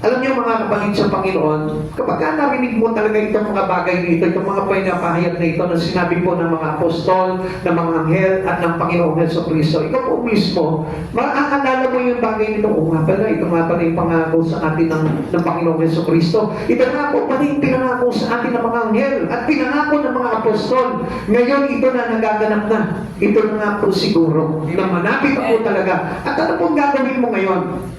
alam niyo mga kapatid sa Panginoon, kapag narinig mo talaga itong mga bagay nito, itong mga pinapahayag na ito na sinabi po ng mga apostol, ng mga anghel at ng Panginoong Jesucristo, ikaw po mismo, maaalala mo yung bagay nito, o nga pala, ito nga pala yung pangako sa atin ng Panginoong Jesucristo. Ito nga po pala yung pinangako sa atin ng mga anghel at pinangako ng mga apostol. Ngayon, ito na nagaganap na. Ito na nga po siguro, na manapit po talaga. At ano pong gagawin mo ngayon?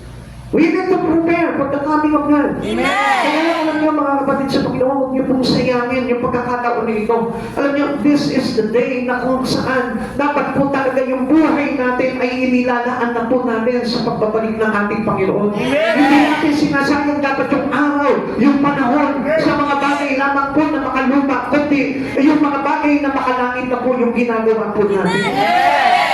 We need to prepare for the coming of God. Amen. Kaya alam niyo mga kapatid sa Panginoon, huwag niyo pong sayangin yung pagkakataon na ito. Alam niyo, this is the day na kung saan dapat po talaga yung buhay natin ay inilalaan na po natin sa pagbabalik ng ating Panginoon. Amen. Hindi natin sinasayang dapat yung araw, yung panahon, sa mga bagay lamang po na makaluma, kundi yung mga bagay na makalangit na po yung ginagawa po natin.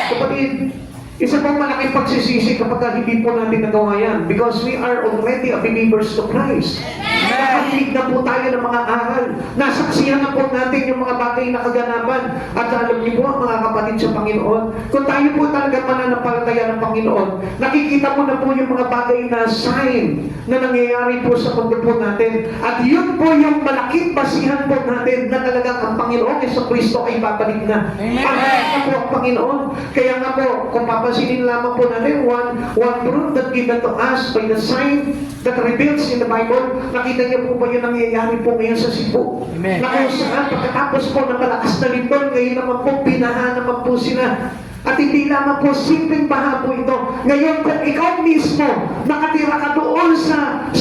Kapatid, isa pong malaking pagsisisi kapag hindi po natin nagawa yan because we are already a believers to Christ. Nakalilig na po tayo ng mga aral. Nasaksihan na po natin yung mga bagay na kaganapan. At alam niyo po mga kapatid sa Panginoon, kung tayo po talaga mananampalataya ng Panginoon, nakikita mo na po yung mga bagay na sign na nangyayari po sa mundo po natin. At yun po yung malaking basihan po natin na talagang ang Panginoon Jesucristo ay babalik na. Pagdating na po ang Panginoon. Kaya nga po, kung papansinin lamang po natin, one truth that given to us by the sign that reveals in the Bible, nakita niyo po ba yung nangyayari po ngayon sa Cebu? Amen. Na kung saan, pagkatapos po ng malakas na lindol, ngayon naman po, pinaha naman po sila. At hindi lamang po simpleng baha po ito. Ngayon, kung ikaw mismo, nakatira ka doon sa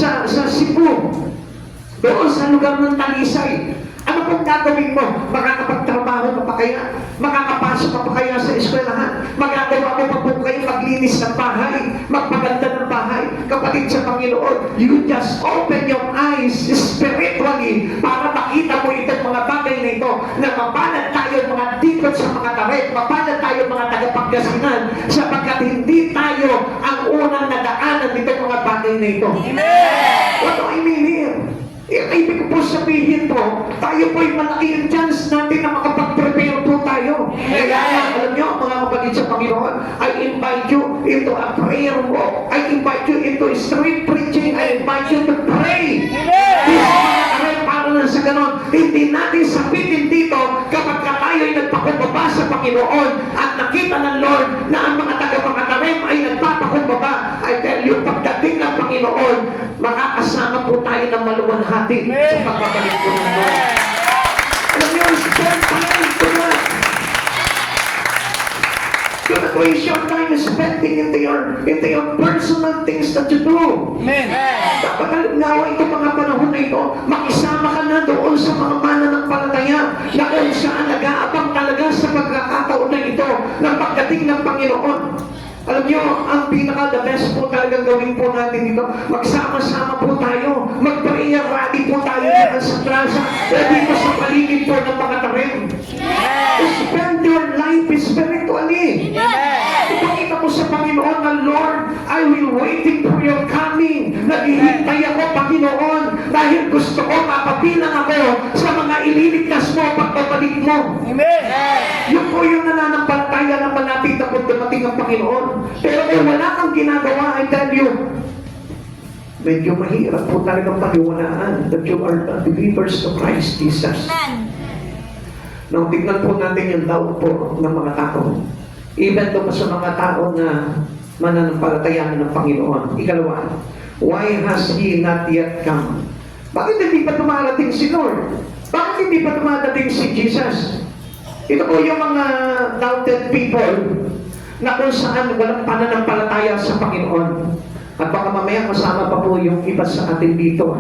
Cebu, doon sa lugar ng Talisay, ano pong gagawin mo? Makakapagtrabaho ka pa kaya? Makakapasok ka pa kaya sa eskwelahan? Magagawa mo pa po kayo maglinis ng bahay? Magpaganda ng bahay? Kapatid sa Panginoon, you just open your eyes spiritually para makita mo itong mga bagay na ito na mapalad tayo mga dikot sa mga taret, mapalad tayo mga tagapagkasinan sapagkat hindi tayo ang unang nadaanan nitong mga bagay na ito. What do I mean here? Ibig ko po sabihin po, tayo po'y malaking chance natin na makapag-prepare po tayo. Kaya alam nyo, mga kapatid sa Panginoon, I invite you into a prayer walk. I invite you into street preaching. I invite you to pray. Para lang sa ganon, hindi natin sabitin dito kapag tayo'y nagpakumbaba sa Panginoon at nakita ng Lord na ang mga taga-pangatarim ay nagpapakumbaba. I tell you, pagdating ng Panginoon, makakasama po tayo ng maluwalhati sa pagbabalik po ng Lord. Alam niyo, spend time to God. You not waste your time spending into your personal things that you do. Amen. Dapat halimbawa itong mga panahon na ito, makisama ka na doon sa mga mananampalataya na kung saan nag-aabang talaga sa pagkakataon na ito ng pagdating ng Panginoon. Alam niyo, ang pinaka-the best po talagang gawin po natin dito, magsama-sama po tayo, mag-prayer rally po tayo dito sa plaza, dito sa paligid po ng mga tarim. Spend your life spiritually. Ipakita mo sa Panginoon na, Lord, I will waiting for your coming. Naghihintay ako, Panginoon, dahil gusto ko mapabilang ako sa mga ililigtas mo pagbabalik mo. Amen. Yun po yung nananampalataya na malapit na kung dumating ang Panginoon. Pero kung wala kang ginagawa, I tell you, medyo mahirap po talagang paniwalaan that you are believers to Christ Jesus. Nang tignan po natin yung doubt po ng mga tao. Even to pa sa mga tao na mananampalataya ng Panginoon. Ikalawa, why has He not yet come? Bakit hindi pa dumarating si Lord? Bakit hindi pa dumarating si Jesus? Ito po yung mga doubted people na kung saan walang pananampalataya sa Panginoon. At baka mamaya kasama pa po yung iba sa atin dito.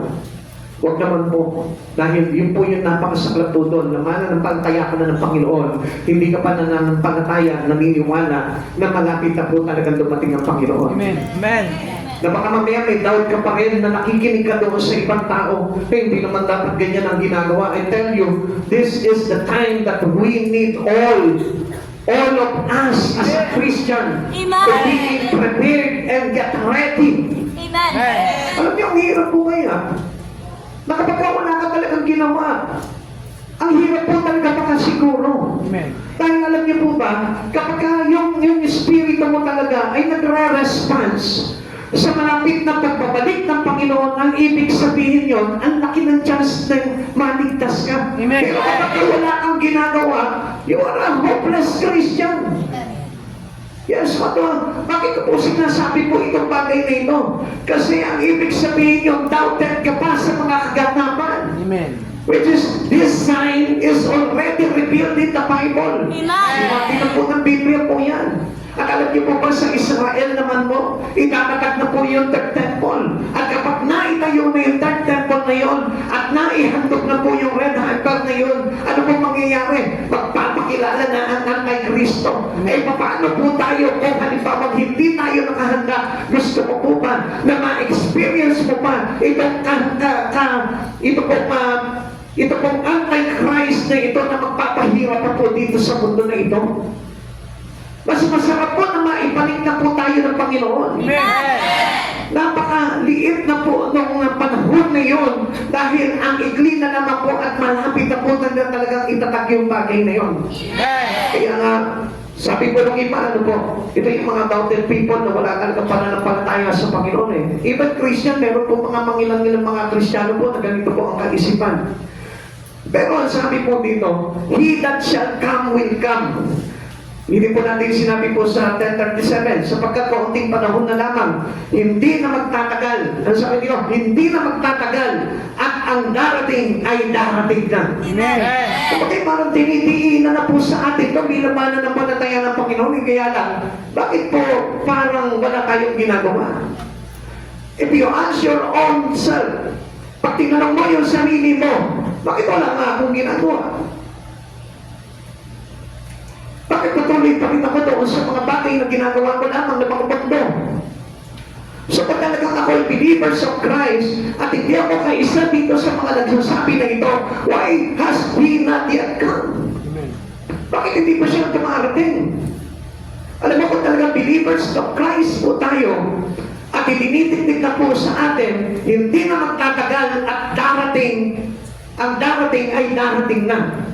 Huwag naman po. Dahil yun po yung napakasaklap po doon. Na mananampalataya ka na ng Panginoon. Hindi ka pa nananampalataya, naniniwala na malapit na po talagang dumating ang Panginoon. Amen. Amen. Na baka mamaya may doubt ka pa rin na nakikinig ka doon sa ibang tao. Hindi naman dapat ganyan ang ginagawa. I tell you, this is the time that we need all of us as a Christian to be prepared and get ready. Amen. Alam niyo, ang hirap po ngayon. Na kapag wala ka talagang ginawa, ang hirap po talaga makasiguro. Amen. Dahil alam niyo po ba, kapag yung espiritu mo talaga ay nagre-response sa malapit na pagbabalik ng Panginoon, ang ibig sabihin yon, ang laki ng chance na maligtas ka. Amen. Pero kapag wala kang ginagawa, you are a hopeless Christian. Yes, bakit ko po sinasabi po itong bagay na ito? Kasi ang ibig sabihin yung doubted ka pa sa mga kaganapan. Amen. Which is, this sign is already revealed in the Bible. Sinabi na po ng Biblia po yan. At alam niyo po ba sa Israel naman mo, itatatag na po yung third temple. At kapag naitayo na yung third temple na yun, at naihandog na po yung red heifer na yun, ano po mangyayari? Magpapakilala na ang Antikristo. Eh, paano po tayo kung halimbawa hindi tayo nakahanda? Gusto mo po ba na ma-experience mo pa ito pong Antichrist na ito na magpapahirap pa po dito sa mundo na ito? Mas masarap po na maibalik na po tayo ng Panginoon. Napakaliit na po nung panahon na yun dahil ang igli na naman po at malapit na po na talagang itatag yung bagay na yun. Kaya nga, sabi ko nung iba, ano po, ito yung mga doubted people na wala talagang pananampalataya sa Panginoon eh. Even Christian, meron po mga mangilang-ilang mga Kristiyano po na ganito po ang kaisipan. Pero ang sabi po dito, he that shall come will come. Hindi po natin sinabi po sa 10:37, sapagkat kaunting panahon na lamang, hindi na magtatagal. Ang sabi dito, hindi na magtatagal at ang darating ay darating na. Amen. Kapag parang tinitiinan na po sa atin ito bilang mananampalataya ng Panginoon, kaya lang, bakit po parang wala tayong ginagawa? If you ask your own self, pag tinanong mo yung sarili mo, bakit wala nga akong ginagawa? Bakit patuloy pa rin ako doon sa mga bagay na ginagawa ko lamang na mga bando? So pag talagang ako ay believers of Christ at hindi ako kaisa dito sa mga nagsasabi na ito, why has he not yet come? Bakit hindi pa siya dumarating? Alam mo kung talagang believers of Christ po tayo at itinitindig na po sa atin, hindi na magtatagal at darating, ang darating ay darating na.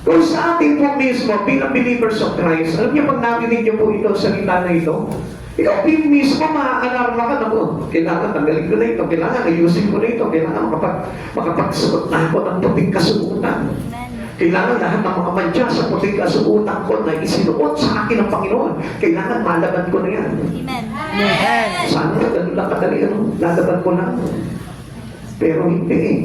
Kung sa atin po mismo, bilang believers of Christ, alam niyo, pag narinig niyo po ito, salita na ito, ikaw mismo ma-alarma ka na po. Kailangan tanggalin ko na ito, kailangan ayusin ko na ito, kailangan makapagsuot na ako ng puting kasuotan. Kailangan lahat ng mga mantya sa puting kasuotan ko na isinuot sa akin ng Panginoon. Kailangan malaban ko na yan. Amen. Sana ganun lang kadali, lalaban ko lang. Pero hindi eh.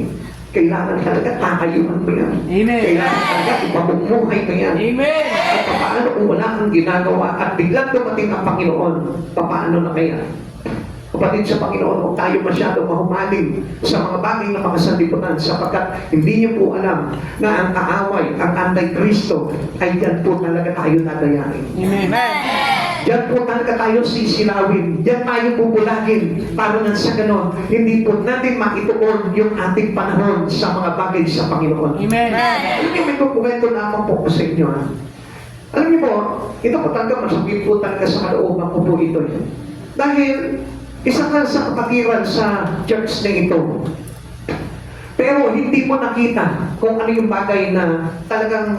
Kailangan talaga takayuhan mo yan. Amen. Kailangan talaga ipamumuhay mo yan. Amen. At paano kung wala kang ginagawa at biglang dumating ang Panginoon, paano na kaya? Kapatid sa Panginoon, huwag tayo masyadong mahumaling sa mga bagay na mga sanlibutan sapagkat hindi niyo po alam na ang kaaway, ang Antikristo, ay yan po talaga tayo nadayain. Amen. Diyan po talaga tayo sisilawin. Diyan tayo bubulagin. Para nang sa ganon, hindi po natin maituon yung ating panahon sa mga bagay sa Panginoon. Amen. Alam niyo, may kukwento lamang po sa inyo. Alam niyo po, ito po talaga masakit po talaga sa kalooban ko po ito. Dahil, isa ka sa kapatiran sa church na ito. Pero hindi mo nakita kung ano yung bagay na talagang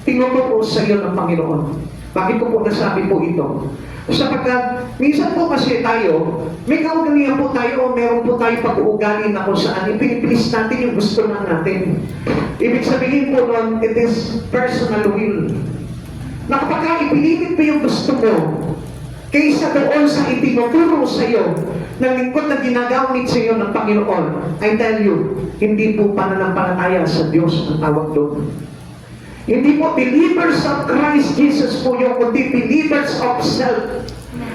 tinuturo sa iyo ng Panginoon. Bakit ko po nasabi po ito? Sapagkat, minsan po kasi tayo, may kaugalian po tayo o meron po tayo pag-uugali na kung saan ipinipilis natin yung gusto lang natin. Ibig sabihin po nun, it is personal will. Na kapag ipinilit mo yung gusto mo, kaysa doon sa itinuturo sa iyo ng lingkod na ginagamit sa iyo ng Panginoon, I tell you, hindi po pananampalataya sa Diyos ang tawag doon. Hindi po believers of Christ Jesus po yung, kundi believers of self.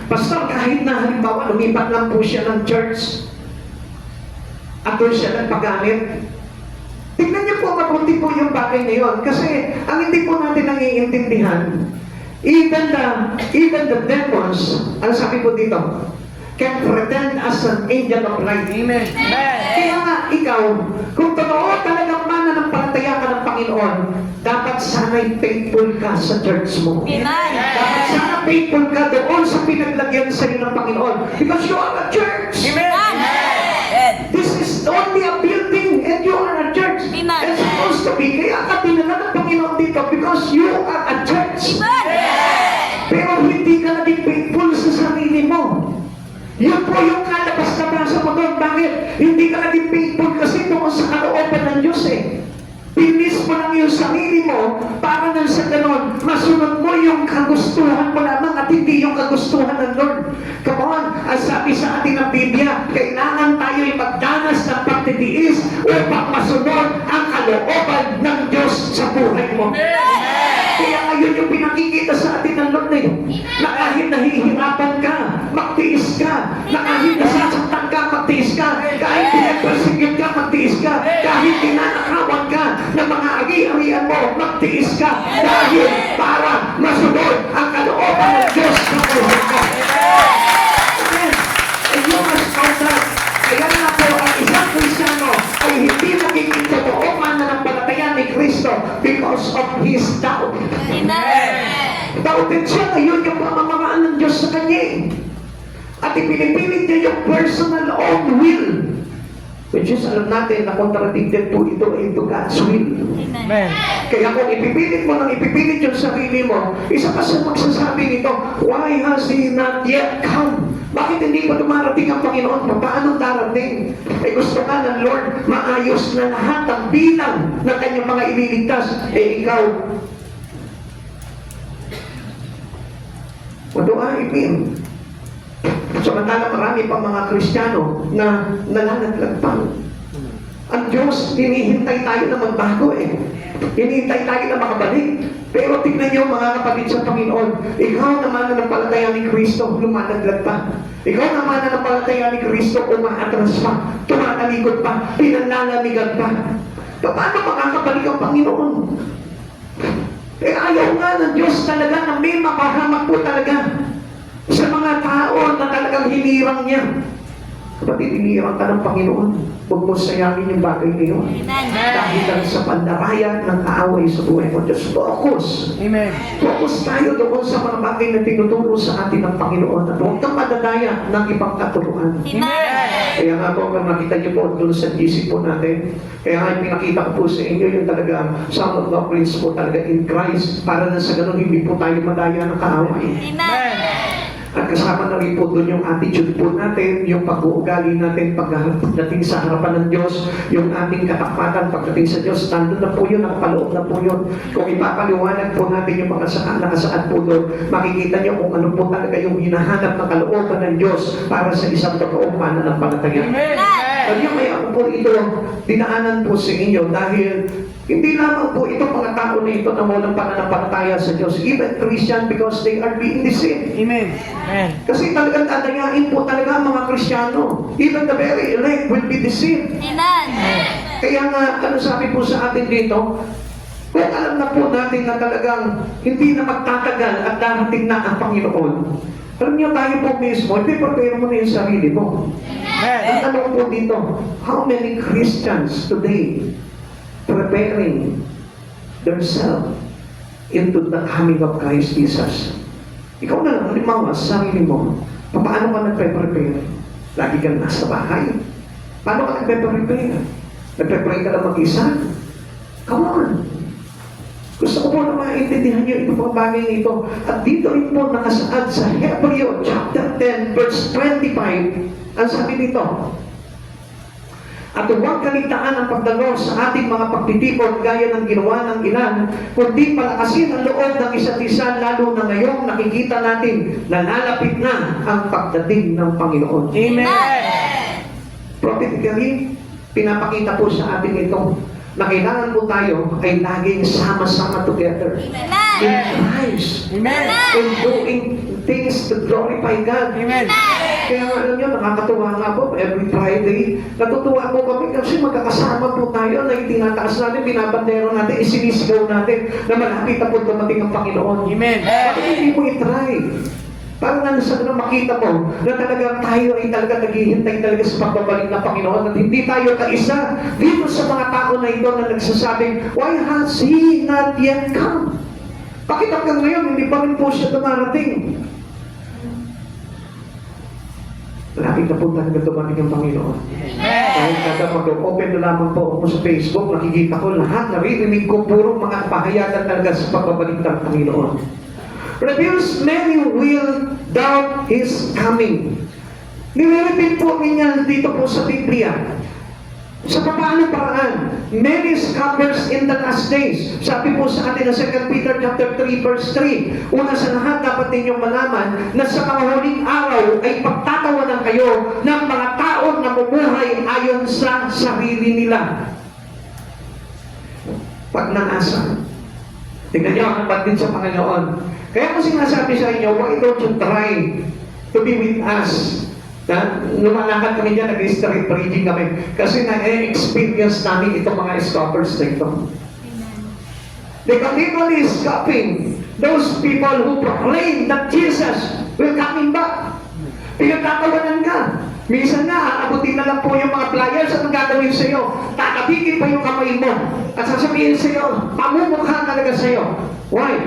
Pastor, kahit na halimbawa lumipat lang po siya ng church at doon siya nagpagamit, tignan niyo po mabuti po yung bagay na yun. Kasi ang hindi po natin nangiintindihan, even the demons, ano sabi po dito, can pretend as an angel of light. Amen. Kaya nga, ikaw, kung totoo talagang mananampalataya ka ng Panginoon, dapat sana'y faithful ka sa church mo. Amen. Dapat sana faithful ka doon sa pinaglagyan sa'yo ng Panginoon. Because you are a church. This is only a building and you are a church. Amen. It's supposed to be. Kaya ka dinala ng Panginoon dito because you are a church. Pero hindi ka naging faithful sa sarili mo. Yun po yung kalabas-labasa mo doon. Bakit? Hindi ka naging faithful kasi doon sa kalooban ng Diyos eh. Pinis mo lang yung sarili mo para nang sa ganon, masunod mo yung kagustuhan mo lamang at hindi yung kagustuhan ng Lord. Come on, ang sabi sa atin ng Biblia, kailangan tayo'y magdanas ng pagtitiis upang masunod ang kalooban ng Diyos sa buhay mo. Kaya ngayon yung pinakikita sa atin ng Lord eh, na kahit nahihirapan ka, magtiis ka, na kahit nasasaktan ka, magtiis ka, kahit pinagpersigit ka, magtiis ka, kahit tinanakawan ka ng mga agi-arian mo, magtiis ka, dahil para masunod ang kalooban ng Diyos sa buhay mo. Amen. And you must know that. Kaya nga po, ang isang Kristiyano ay hindi magiging totoo mananampalataya ni Kristo because of his doubt. Doubted siya, ngayon yung pamamaraan ng Diyos sa kanya eh. At ipinipilit niya yung personal own will. Which is, alam natin na contradicted po ito into God's will. Amen. Kaya kung ipipilit mo nang ipipilit yung sarili mo, isa pa sa magsasabi nito, why has He not yet come? Bakit hindi pa dumarating ang Panginoon? Paano darating? Eh gusto nga ng Lord, maayos na lahat ang bilang ng kanyang mga ililigtas. Eh ikaw, what do I mean? Samantala marami pang mga Kristiyano na nalalaglag pa. Ang Diyos, hinihintay tayo na magbago eh. Hinihintay tayo na makabalik. Pero tignan niyo mga kapatid sa Panginoon, ikaw naman na nampalataya ni Kristo, lumalaglag pa. Ikaw naman na nampalataya ni Kristo, umaatras pa, tumatalikod pa, pinanlalamigan pa. Paano makakabalik ang Panginoon? Eh ayaw nga ng Diyos talaga na may mapahamak po talaga sa mga tao na talagang hinirang niya. Kapatid, hinirang ka ng Panginoon. Huwag mo sayangin yung bagay na yun. Dahil lang sa pandarayan ng kaaway sa buhay mo. Just focus. Amen. Focus tayo doon sa mga bagay na tinuturo sa atin ng Panginoon. At huwag kang madadaya ng ibang katuruan. Kaya nga po, kung nakita niyo po doon sa GC po natin, kaya nga pinakita ko po sa inyo yung talaga sound doctrines po talaga in Christ para na sa ganun hindi po tayo madaya ng kaaway. At kasama na rin po doon yung attitude po natin, yung pag-uugali natin pagdating sa harapan ng Diyos, yung ating katapatan pagdating sa Diyos, nandun na po yun, nakapaloob na po yun. Kung ipapaliwanag po natin yung mga nakasaad po doon, makikita niyo kung ano po talaga yung hinahanap ng kalooban ng Diyos para sa isang totoong pananampalataya. At yung kaya ako po ito, dinaanan po sa inyo dahil hindi lamang po itong mga tao na ito na walang pananampalataya sa Diyos, even Christian, because they are being deceived. Amen. Amen. Kasi talagang dadayain po talaga ang mga Kristiyano. Even the very elect will be deceived. Kaya nga, ano sabi po sa atin dito, kung alam na po natin na talagang hindi na magtatagal at darating na ang Panginoon, alam niyo tayo po mismo, i-prepare mo na yung sarili mo. Ang tanong po dito, how many Christians today preparing themselves into the coming of Christ Jesus? Ikaw na lang, halimbawa, sa sarili mo, paano ka nagpe-prepare? Lagi ka nasa bahay. Paano ka nagpe-prepare? Nagpe-pray ka lang mag-isa? Come on! Gusto ko po na maintindihan niyo ito pang bagay nito. At dito rin po nakasaad sa Hebreo chapter 10 verse 25. Ang sabi nito, at huwag kaligtaan ang pagdalo sa ating mga pagtitipon gaya ng ginawa ng ilan, kundi palakasin ang loob ng isa't isa, lalo na ngayong nakikita natin na lalapit na ang pagdating ng Panginoon. Amen. Prophetically, pinapakita po sa atin ito na kailangan po tayo ay laging sama-sama together in Christ. Amen. In doing things to glorify God. Amen. Kaya alam nyo, nakakatuwa nga po, every Friday, natutuwa po kami kasi magkakasama po tayo na itinataas natin, binabandero natin, isinisigaw natin na malapit na po dumating ang Panginoon. Amen. Bakit hindi mo itry? Para nga sa makita mo na talagang tayo ay talaga naghihintay talaga sa pagbabalik ng Panginoon at hindi tayo kaisa dito sa mga tao na ito na nagsasabing, why has He not yet come? Bakit hanggang ngayon hindi pa rin po siya dumarating? Malapit na po talaga dumating ang Panginoon. Kahit kada mag-open na lamang po ako sa Facebook, nakikita ko lahat, naririnig ko puro mga pahayagan talaga sa pagbabalik ng Panginoon. Reveals many will doubt His coming. Nire-repeat po niya dito po sa Biblia. Sa paano paraan? Many scoffers in the last days. Sabi po sa atin na 2 Peter chapter 3 verse 3. Una sa lahat, dapat ninyong malaman na sa mga huling araw ay pagtatawanan kayo ng mga taong namumuhay ayon sa sarili nila. Pagnanasa. Tingnan niyo ang din sa Panginoon. Kaya ko sinasabi sa inyo, why don't you try to be with us? Lumalakad kami dyan, nag-street preaching kami. Kasi na-experience namin itong mga scoffers na ito. They continually scoffing those people who proclaim that Jesus will coming back. Pinagtatawanan ka. Minsan na, aabutin na lang po yung mga flyers at ang gagawin sa iyo. Tatabikin pa yung kamay mo. At sasabihin sa iyo, pamumukha talaga sa iyo. Why?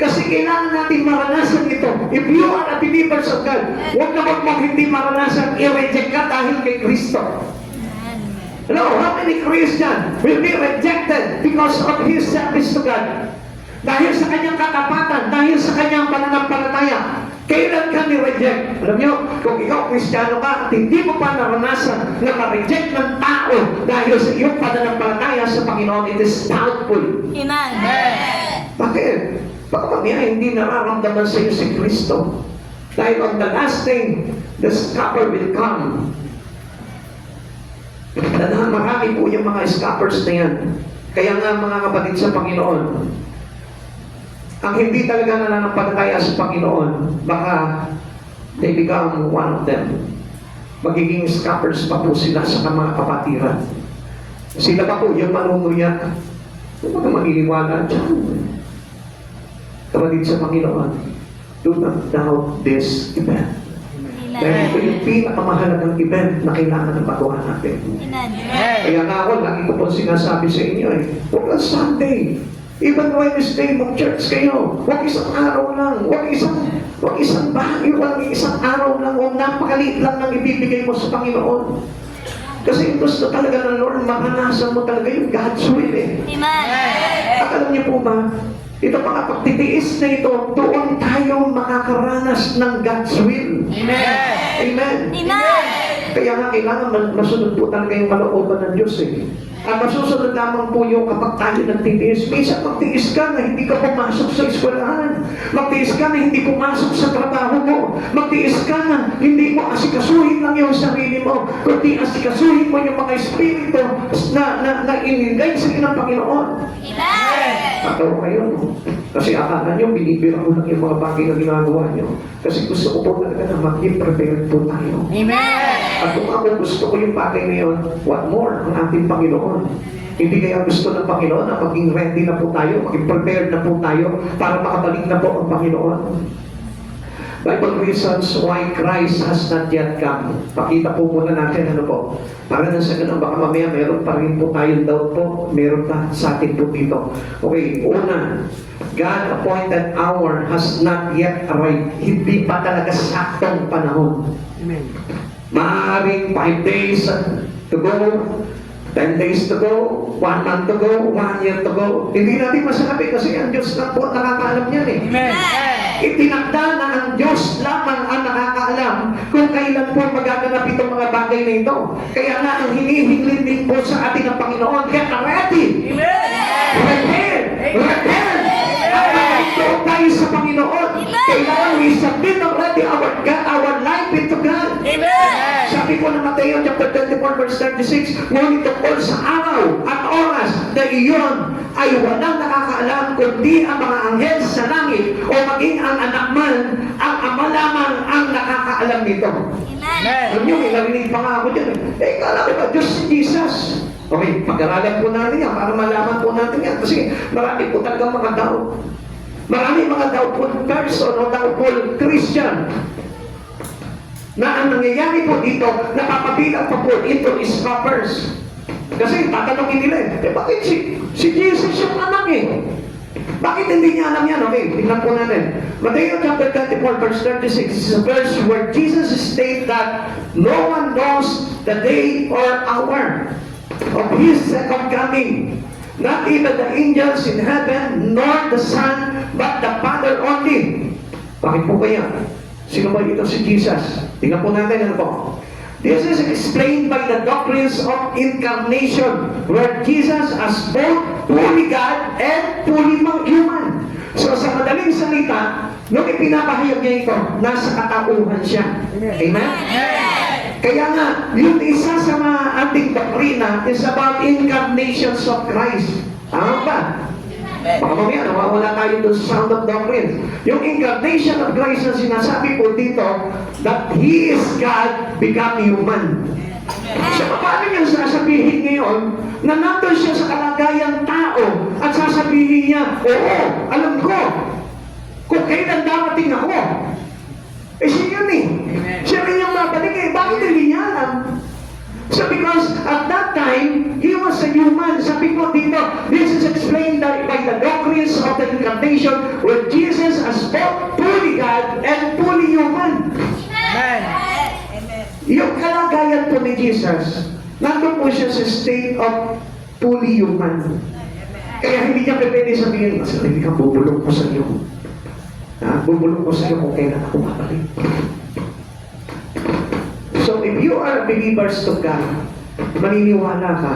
Kasi kailangan natin maranasan ito. If you are a believers of God, huwag na mong hindi maranasan, i-reject ka dahil kay Kristo. Hello, how many Christians will be rejected because of His service to God? Dahil sa kanyang katapatan, dahil sa kanyang pananampalataya, kailan ka ni-reject? Alam nyo, kung ikaw Kristiyano ka at hindi mo pa naranasan na ma-reject ng tao dahil sa iyong pananampalataya sa Panginoon, it is doubtful. Amen. Bakit? Baka mamaya hindi nararamdaman sa iyo si Kristo. Dahil on the last thing, the scoffer will come. Marami po yung mga scoffers na yan. Kaya nga mga kapatid sa Panginoon, ang hindi talaga nananampalataya sa Panginoon, baka they become one of them. Magiging scoffers pa po sila sa mga kapatiran. Sila pa po yung manunguya. Huwag ka maniniwala dyan. Kapatid sa Panginoon, do not doubt this event. Dahil ito yung pinakamahalagang event na kailangan ng pagawa natin. Kaya nga ako, lagi ko po sinasabi sa inyo huwag lang Sunday. Even Wednesday, mag-church kayo. Huwag isang araw lang. Huwag isang bagyo. Huwag isang araw lang. Huwag napakaliit lang ng ibibigay mo sa Panginoon. Kasi gusto talaga ng Lord, maranasan mo talaga yung God's will At alam niyo po ba, ito mga pagtitiis na ito, doon tayo makakaranas ng God's will. Amen. Amen. Amen. Kaya nga kailangan masunod po talaga yung malooban ng Diyos At masusunod lamang po yung kapag tayo nagtitiis. Minsan magtiis ka na hindi ka pumasok sa eskwelahan. Magtiis ka na hindi pumasok sa trabaho mo. Magtiis ka na hindi mo asikasuhin lang yung sarili mo. Kundi asikasuhin mo yung mga espiritu na inilagay sa ng Panginoon. Amen. Patawa kayo. Kasi akala nyo, binibira ko lang yung mga bagay na ginagawa nyo. Kasi gusto ko po talaga na maging prepared po tayo. Amen. At kung ako gusto ko yung bagay na yun, what more ang ating Panginoon? Hindi kaya gusto ng Panginoon na maging ready na po tayo, maging prepared na po tayo para makabalik na po ang Panginoon. Bible reasons why Christ has not yet come. Pakita po muna natin ano po. Para na sa ganun, baka mamaya meron pa rin po tayong doubt po. Meron pa sa atin po dito. Okay, una, God appointed hour has not yet arrived. Hindi pa talaga saktong panahon. Amen. Maaaring 5 days to go, 10 days to go, 1 month to go, 1 year to go. Hindi natin masabi kasi ang Diyos lang po nakakaalam niyan Amen. Itinakda na ang Diyos lamang ang nakakaalam kung kailan po magaganap itong mga bagay na ito. Kaya nga ang hinihingin din po sa atin ng Panginoon, get ready! Amen. Prepare! Prepare! At magiging tayo sa Panginoon. Kailangan we submit already our life into God. Amen. Sabi ko na Mateo chapter 24 verse 36, ngunit tungkol sa araw at oras na iyon ay walang nakakaalam kundi ang mga anghel sa langit o maging ang anak man, ang ama lamang ang nakakaalam nito. Amen. Alam nyo, may narinig pa nga ako dyan. Kala ko ba, Diyos si Jesus. Okay, pag-aralan po natin yan para malaman po natin yan. Kasi marami po talagang mga doubt. Marami mga doubtful person o doubtful Christian na ang nangyayari po dito, napapabilang pa po ito is scoffers. Kasi tatanungin nila bakit si Jesus yung anak Bakit hindi niya alam yan? Okay, tingnan po natin. Mateo chapter 24 verse 36 is a verse where Jesus states that no one knows the day or hour of His second coming. Not even the angels in heaven, nor the Son, but the Father only. Bakit po kaya? Sino ba ito si Jesus? Tingnan po natin ano po. This is explained by the doctrines of incarnation, where Jesus as both fully God and fully human. So sa madaling salita, nung ipinapahayag niya ito, nasa katauhan siya. Amen? Kaya nga, yung isa sa mga ating doktrina is about incarnations of Christ. Tama ba? Baka mamaya, nawawala tayo doon sa sound of doctrine. Yung incarnation of Christ na sinasabi po dito, that He is God become human. So, paano niya sasabihin ngayon na nandun siya sa kalagayang tao at sasabihin niya, oo, alam ko, kung kailan darating ako. Siya yun Siya rin yung mabalik Bakit hindi niya alam? So because at that time, He was a human. Sabi ko dito, this is explained by the doctrines of the incarnation where Jesus as both fully God and fully human. Amen. Yung kalagayan po ni Jesus, nandun po siya sa state of fully human. Kaya hindi niya pwede sabihin, hindi ka bubulong ko sa iyo. Bubulong ko sa iyo kung kailan ako mabalik. So if you are believers to God, maniniwala ka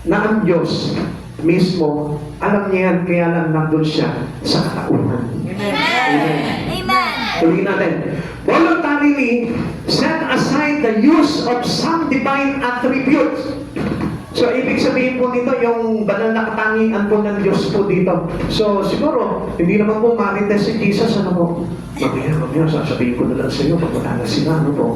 na ang Diyos mismo, alam niya yan, kaya lang nandun siya sa katauhan. Amen. Amen. Tuloy natin. Voluntarily set aside the use of some divine attributes. So, ibig sabihin po nito, yung banal na katangian po ng Diyos po dito. So, siguro, hindi naman po marites si Jesus, ano po? Mamaya, sasabihin ko na lang sa iyo, pag wala na sila, ano po?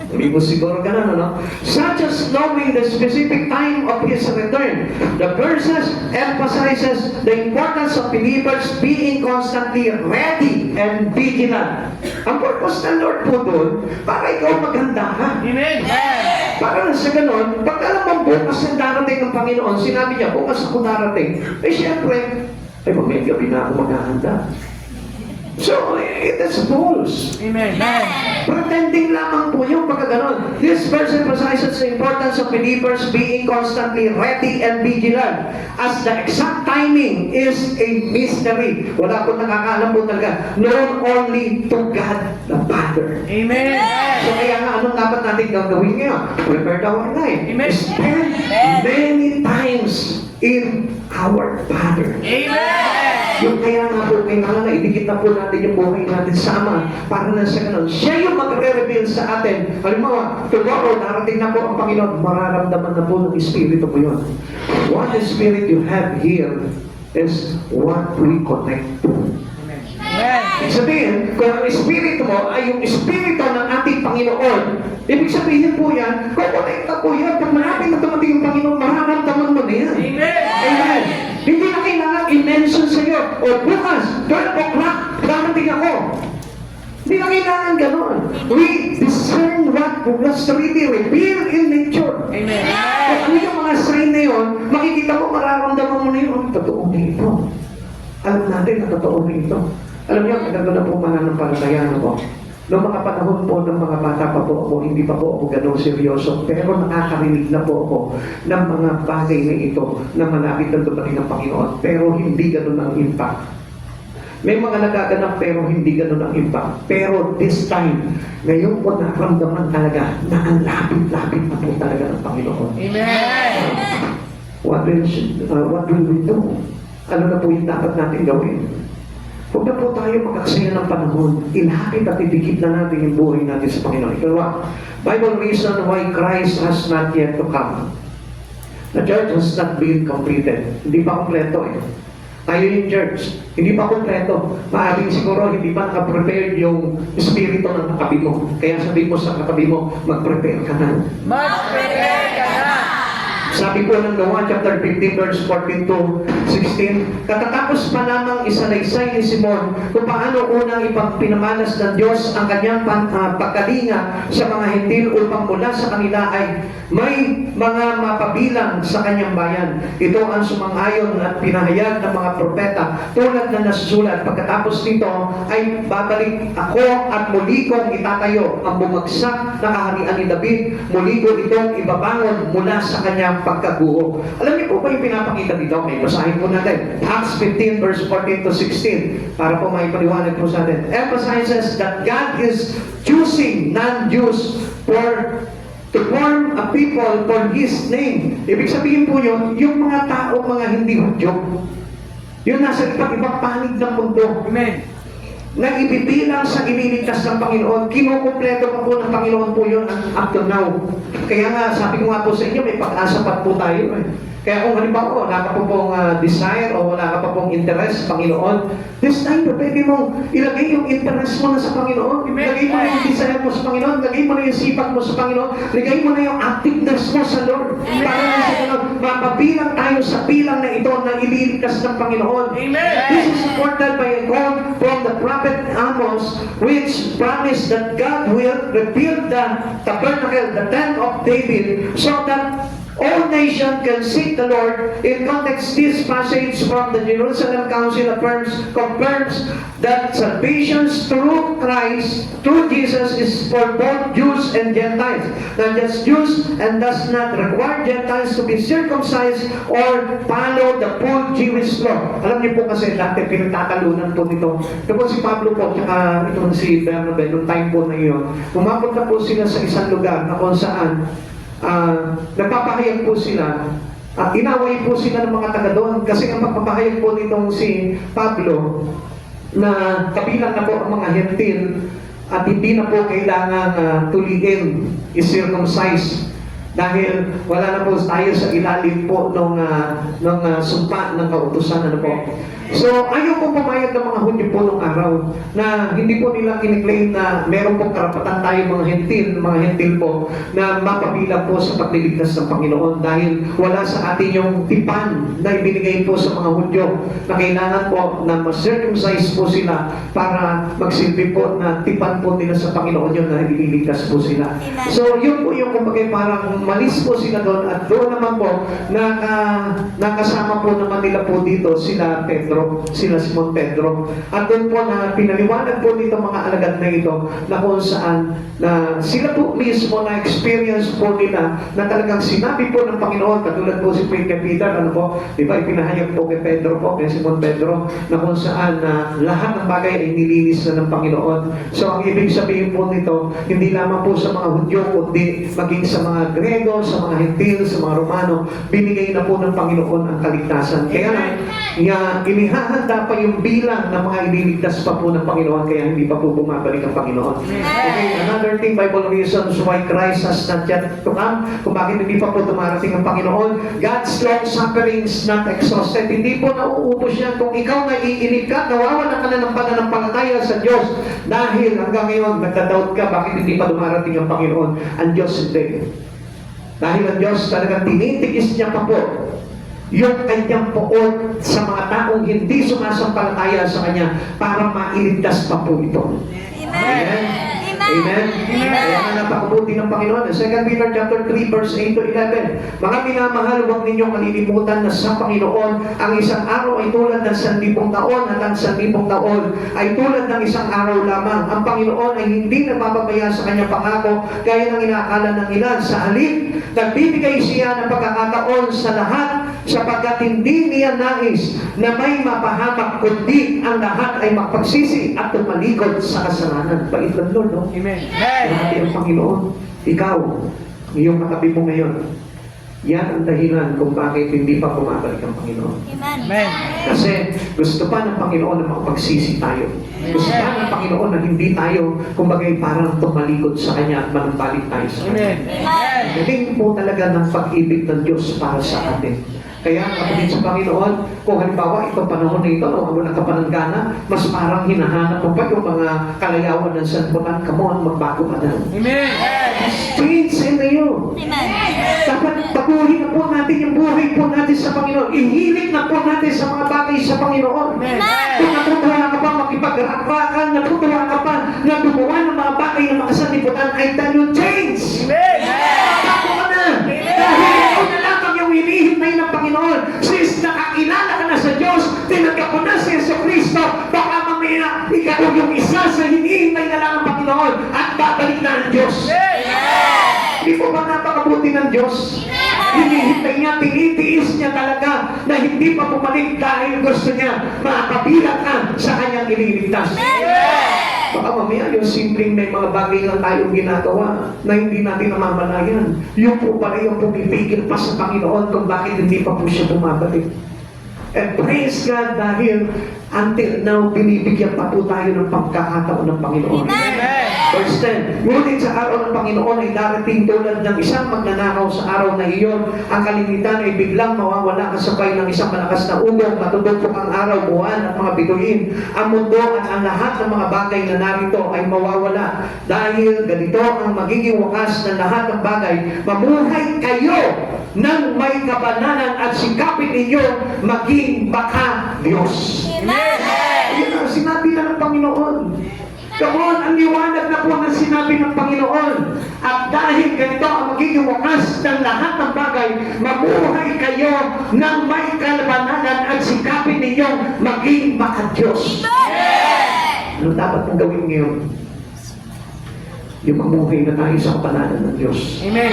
Hindi mo siguro ganun, ano? Such as knowing the specific time of His return. The verses emphasizes the importance of believers being constantly ready and vigilant. Ang purpose ng Lord po doon, para ikaw maghanda ka. Amen. Para sa ganon, pag alam mo bukas ang darating ng Panginoon, sinabi niya, bukas ako darating, siyempre, mamaya gabi na ako maghahanda. So, it is false. Amen. Pretending lamang po yung pagkaganon. This verse emphasizes the importance of believers being constantly ready and vigilant, as the exact timing is a mystery. Wala po nakakaalam po talaga. Known only to God the Father. Amen. So kaya nga, anong dapat natin gagawin ngayon? Prepare our life. Amen. Spend many times in our Father. Amen. Yung kaya nga po, kailangan na idikit na po natin yung buhay natin sa Ama para na sa ganun. Siya yung magre-reveal sa atin. Halimbawa, tomorrow, narating na po ang Panginoon, mararamdaman na po ng Espiritu mo yun. What the Spirit you have here is what we connect to. Ibig sabihin, kung ang Espiritu mo ay yung Espiritu ng ating Panginoon, ibig sabihin po yan, kukonekta po yan. Pag malapit na dumating yung Panginoon, mararamdaman mo na yan. Amen. Amen. Hindi na kailangan i-mention sa iyo, o bukas, 12 o'clock, darating ako. Hindi na kailangan gano'n. We discern what was really revealed in nature. Amen. Kung ano yung mga sign na yun, makikita mo, mararamdaman mo na yun, totoo na ito. Alam natin na totoo na ito. Alam niyo, maganda na po mananampalataya na po. Noong mga panahon po ng mga bata pa po ako, hindi pa po ako ganun seryoso, pero nakakarinig na po ako ng mga bagay na ito na malapit na dumating ng Panginoon, pero hindi ganun ang impact. May mga nagaganap pero hindi ganun ang impact. Pero this time, ngayon po naramdaman talaga na ang lapit-lapit na po talaga ng Panginoon. Amen. What will we do? Ano na po yung dapat natin gawin? Huwag na po tayo mag-aksaya ng panahon. Ilapit at idikit na natin yung buhay natin sa Panginoon. Ikalawa, Bible reason why Christ has not yet to come. The church has not been completed. Hindi pa kompleto eh. Tayo yung church, hindi pa kompleto. Maaaring siguro hindi pa nakaprepared yung espiritu ng katabi mo. Kaya sabi mo sa katabi mo, mag-prepare ka na. Mag-prepare ka na. Sabi po ng Noah chapter 15 verse 14 to 16, katatapos pa lamang isalaysay ni Simon kung paano unang ipagpinamalas ng Diyos ang kanyang pagkalinga sa mga Hentil upang mula sa kanila ay may mga mapabilang sa kanyang bayan. Ito ang sumang-ayon at pinahayag ng mga propeta tulad na nasusulat. Pagkatapos nito ay babalik ako at muli kong itatayo ang bumagsak na kaharian ni David. Muli ko itong ibabangon mula sa kanyang pagkaguho. Alam niyo po ba yung pinapakita dito? Okay, basahin po natin. Acts 15 verse 14 to 16 para po may paliwanag po sa atin. Emphasizes that God is choosing non-Jews to form a people for His name. Ibig sabihin po yun, yung mga tao, mga hindi Hudyo, yun nasa iba't ibang panig ng mundo. Amen. Na ibibilang sa iniligtas ng Panginoon, kinukumpleto pa po ng Panginoon po yun up to now. Kaya nga, sabi ko nga po sa inyo, may pag-asa pa po tayo eh. Kaya kung halimbawa, wala ka po pong desire o wala ka pa pong interest sa Panginoon, this time, pwede mong ilagay yung interest mo na sa Panginoon. Ilagay mo na yung desire mo sa Panginoon. Ilagay mo na yung sipag mo sa Panginoon. Ilagay mo na yung activeness mo sa Lord. Para na sa Panginoon, mapabilang tayo sa bilang na ito na ililigtas ng Panginoon. Amen. This is supported by a quote from the prophet Amos, which promised that God will rebuild the tabernacle, the tent of David, so that all nations can seek the Lord. In context, this passage from the Jerusalem Council confirms that salvation through Christ, through Jesus, is for both Jews and Gentiles. Not just Jews, and does not require Gentiles to be circumcised or follow the full Jewish law. Alam niyo po kasi dati pinagtatalunan po nito. Ito po si Pablo po, tsaka itong si Bernabe, noong time po na iyon. Pumapunta po sila sa isang lugar na kung saan nagpapahayag po sila, inaway po sila ng mga taga doon kasi ang pagpapahayag po nitong si Pablo na kabilang na po ang mga Hentil at hindi na po kailangan tuliin, i-circumcise dahil wala na po tayo sa ilalim po ng sumpa ng kautusan. Ano po? So, ayaw po pumayag ng mga Hudyo po nung araw na hindi po nila kiniklaim na meron pong karapatan tayo mga Hentil po na mapabilang po sa pagliligtas ng Panginoon dahil wala sa atin yung tipan na ibinigay po sa mga Hudyo na kailangan po na ma-circumcise po sila para magsilbi po na tipan po nila sa Panginoon yun na ililigtas po sila. So, yun po yung kumbaga parang malis po sila doon at doon naman po nakasama po naman nila po dito sila sila Simon Pedro. At doon po na pinaliwanag po dito mga alagad na ito na kung saan na sila po mismo na experience po nila na talagang sinabi po ng Panginoon, katulad po si Peter, ano po, di ba, ipinahayag po kay Pedro po, kay Simon Pedro, na kung saan lahat ng bagay ay nilinis na ng Panginoon. So, ang ibig sabihin po nito, hindi lamang po sa mga Hudyo, kundi maging sa mga Grego, sa mga Hentil, sa mga Romano, binigay na po ng Panginoon ang kaligtasan. Kaya inihahanda pa yung bilang ng mga ililigtas pa po ng Panginoon, kaya hindi pa po bumabalik ang Panginoon. Okay, another thing, Bible reasons why Christ has not yet to come, kung bakit hindi pa po dumarating ang Panginoon. God's long suffering is not exhausted. Hindi po nauubos yan. Kung ikaw naiinip ka, nawawala ka na ng pananampalataya sa Diyos dahil hanggang ngayon nagdadoubt ka, bakit hindi pa dumarating ang Panginoon? Ang Diyos hindi. Dahil ang Diyos talagang tinitigis niya pa po yung kanyang poon sa mga taong hindi sumasampalataya sa Kanya para mailigtas pa po ito. Amen. Amen. Kaya nga napakabuti ng Panginoon. 2 Peter chapter 3 verse 8 to 11. Mga minamahal, huwag ninyong kalilimutan na sa Panginoon ang isang araw ay tulad ng 1,000 taon at ang 1,000 taon ay tulad ng isang araw lamang. Ang Panginoon ay hindi nagpapabaya sa kanyang pangako gaya ng inaakala ng ilan. Sa halip, nagbibigay siya ng pagkakataon sa lahat sapagkat hindi niya nais na may mapahamak kundi ang lahat ay magpagsisi at tumalikod sa kasalanan. Bait ng Lord, no? Amen. Grabe ang Panginoon. Ikaw, iyong katabi mo ngayon. Yan ang dahilan kung bakit hindi pa bumabalik ang Panginoon. Amen. Kasi gusto pa ng Panginoon na makapagsisi tayo. Gusto pa ng Panginoon na hindi tayo, kumbaga, parang tumalikod sa Kanya at manumbalik tayo sa Kanya. Galing po talaga ng pag-ibig ng Diyos para sa atin. Kaya kapatid sa Panginoon, kung halimbawa itong panahon na ito, wala ka pa ng gana, mas parang hinahanap mo pa yung mga kalayawan ng sanputan, come on, magbago ka na. Amen. Change in you. Dapat baguhin na po natin yung buhay po natin sa Panginoon. Ihilig na po natin sa mga bagay sa Panginoon. Kung natutuwa ka pa makipag-rakrakan, natutuwa ka pa na gumawa ng mga bagay na makasanlibutan, I tell you, change! Bago ka na! Dahil ikaw na lamang yung hinihintay ng Panginoon. Since nakakilala ka na sa Diyos, tinanggap mo na si Yesu Cristo, baka mamaya ikaw yung isa sa hinihintay na lang ng Panginoon at babalik na ang Diyos. Hindi po ba napakabuti ng Diyos? Hinihintay niya, tinitiis niya talaga na hindi pa bumalik dahil gusto niya makabilang ka sa kanyang ililigtas. Baka mamaya yung simpleng may mga bagay lang tayong ginagawa na hindi natin namamalayan. Yung po pala yung pumipigil pa sa Panginoon kung bakit hindi pa po siya bumabalik. And praise God dahil until now, binibigyan pa po tayo ng pagkakataon ng Panginoon. Verse 10, ngunit sa araw ng Panginoon ay darating tulad ng isang magnanakaw sa araw na iyon. Ang kalimitan ay biglang mawawala kasabay ng isang malakas na ugong, matutupok ang araw, buwan at mga bituin. Ang mundo at ang lahat ng mga bagay na narito ay mawawala. Dahil ganito ang magiging wakas ng lahat ng bagay. Mamuhay kayo ng may kabananan at sikapin ninyo maging baka Diyos. Yan ang sinabi na ng Panginoon. Come on, ang liwanag na po ng sinabi ng Panginoon. At dahil ganito ang magiging wakas ng lahat ng bagay, mamuhay kayo ng may kabananan at sikapin ninyong maging maka-Diyos. Ano dapat mong gawin ngayon? Yung mamuhay na tayo sa kabananan ng Diyos. Amen.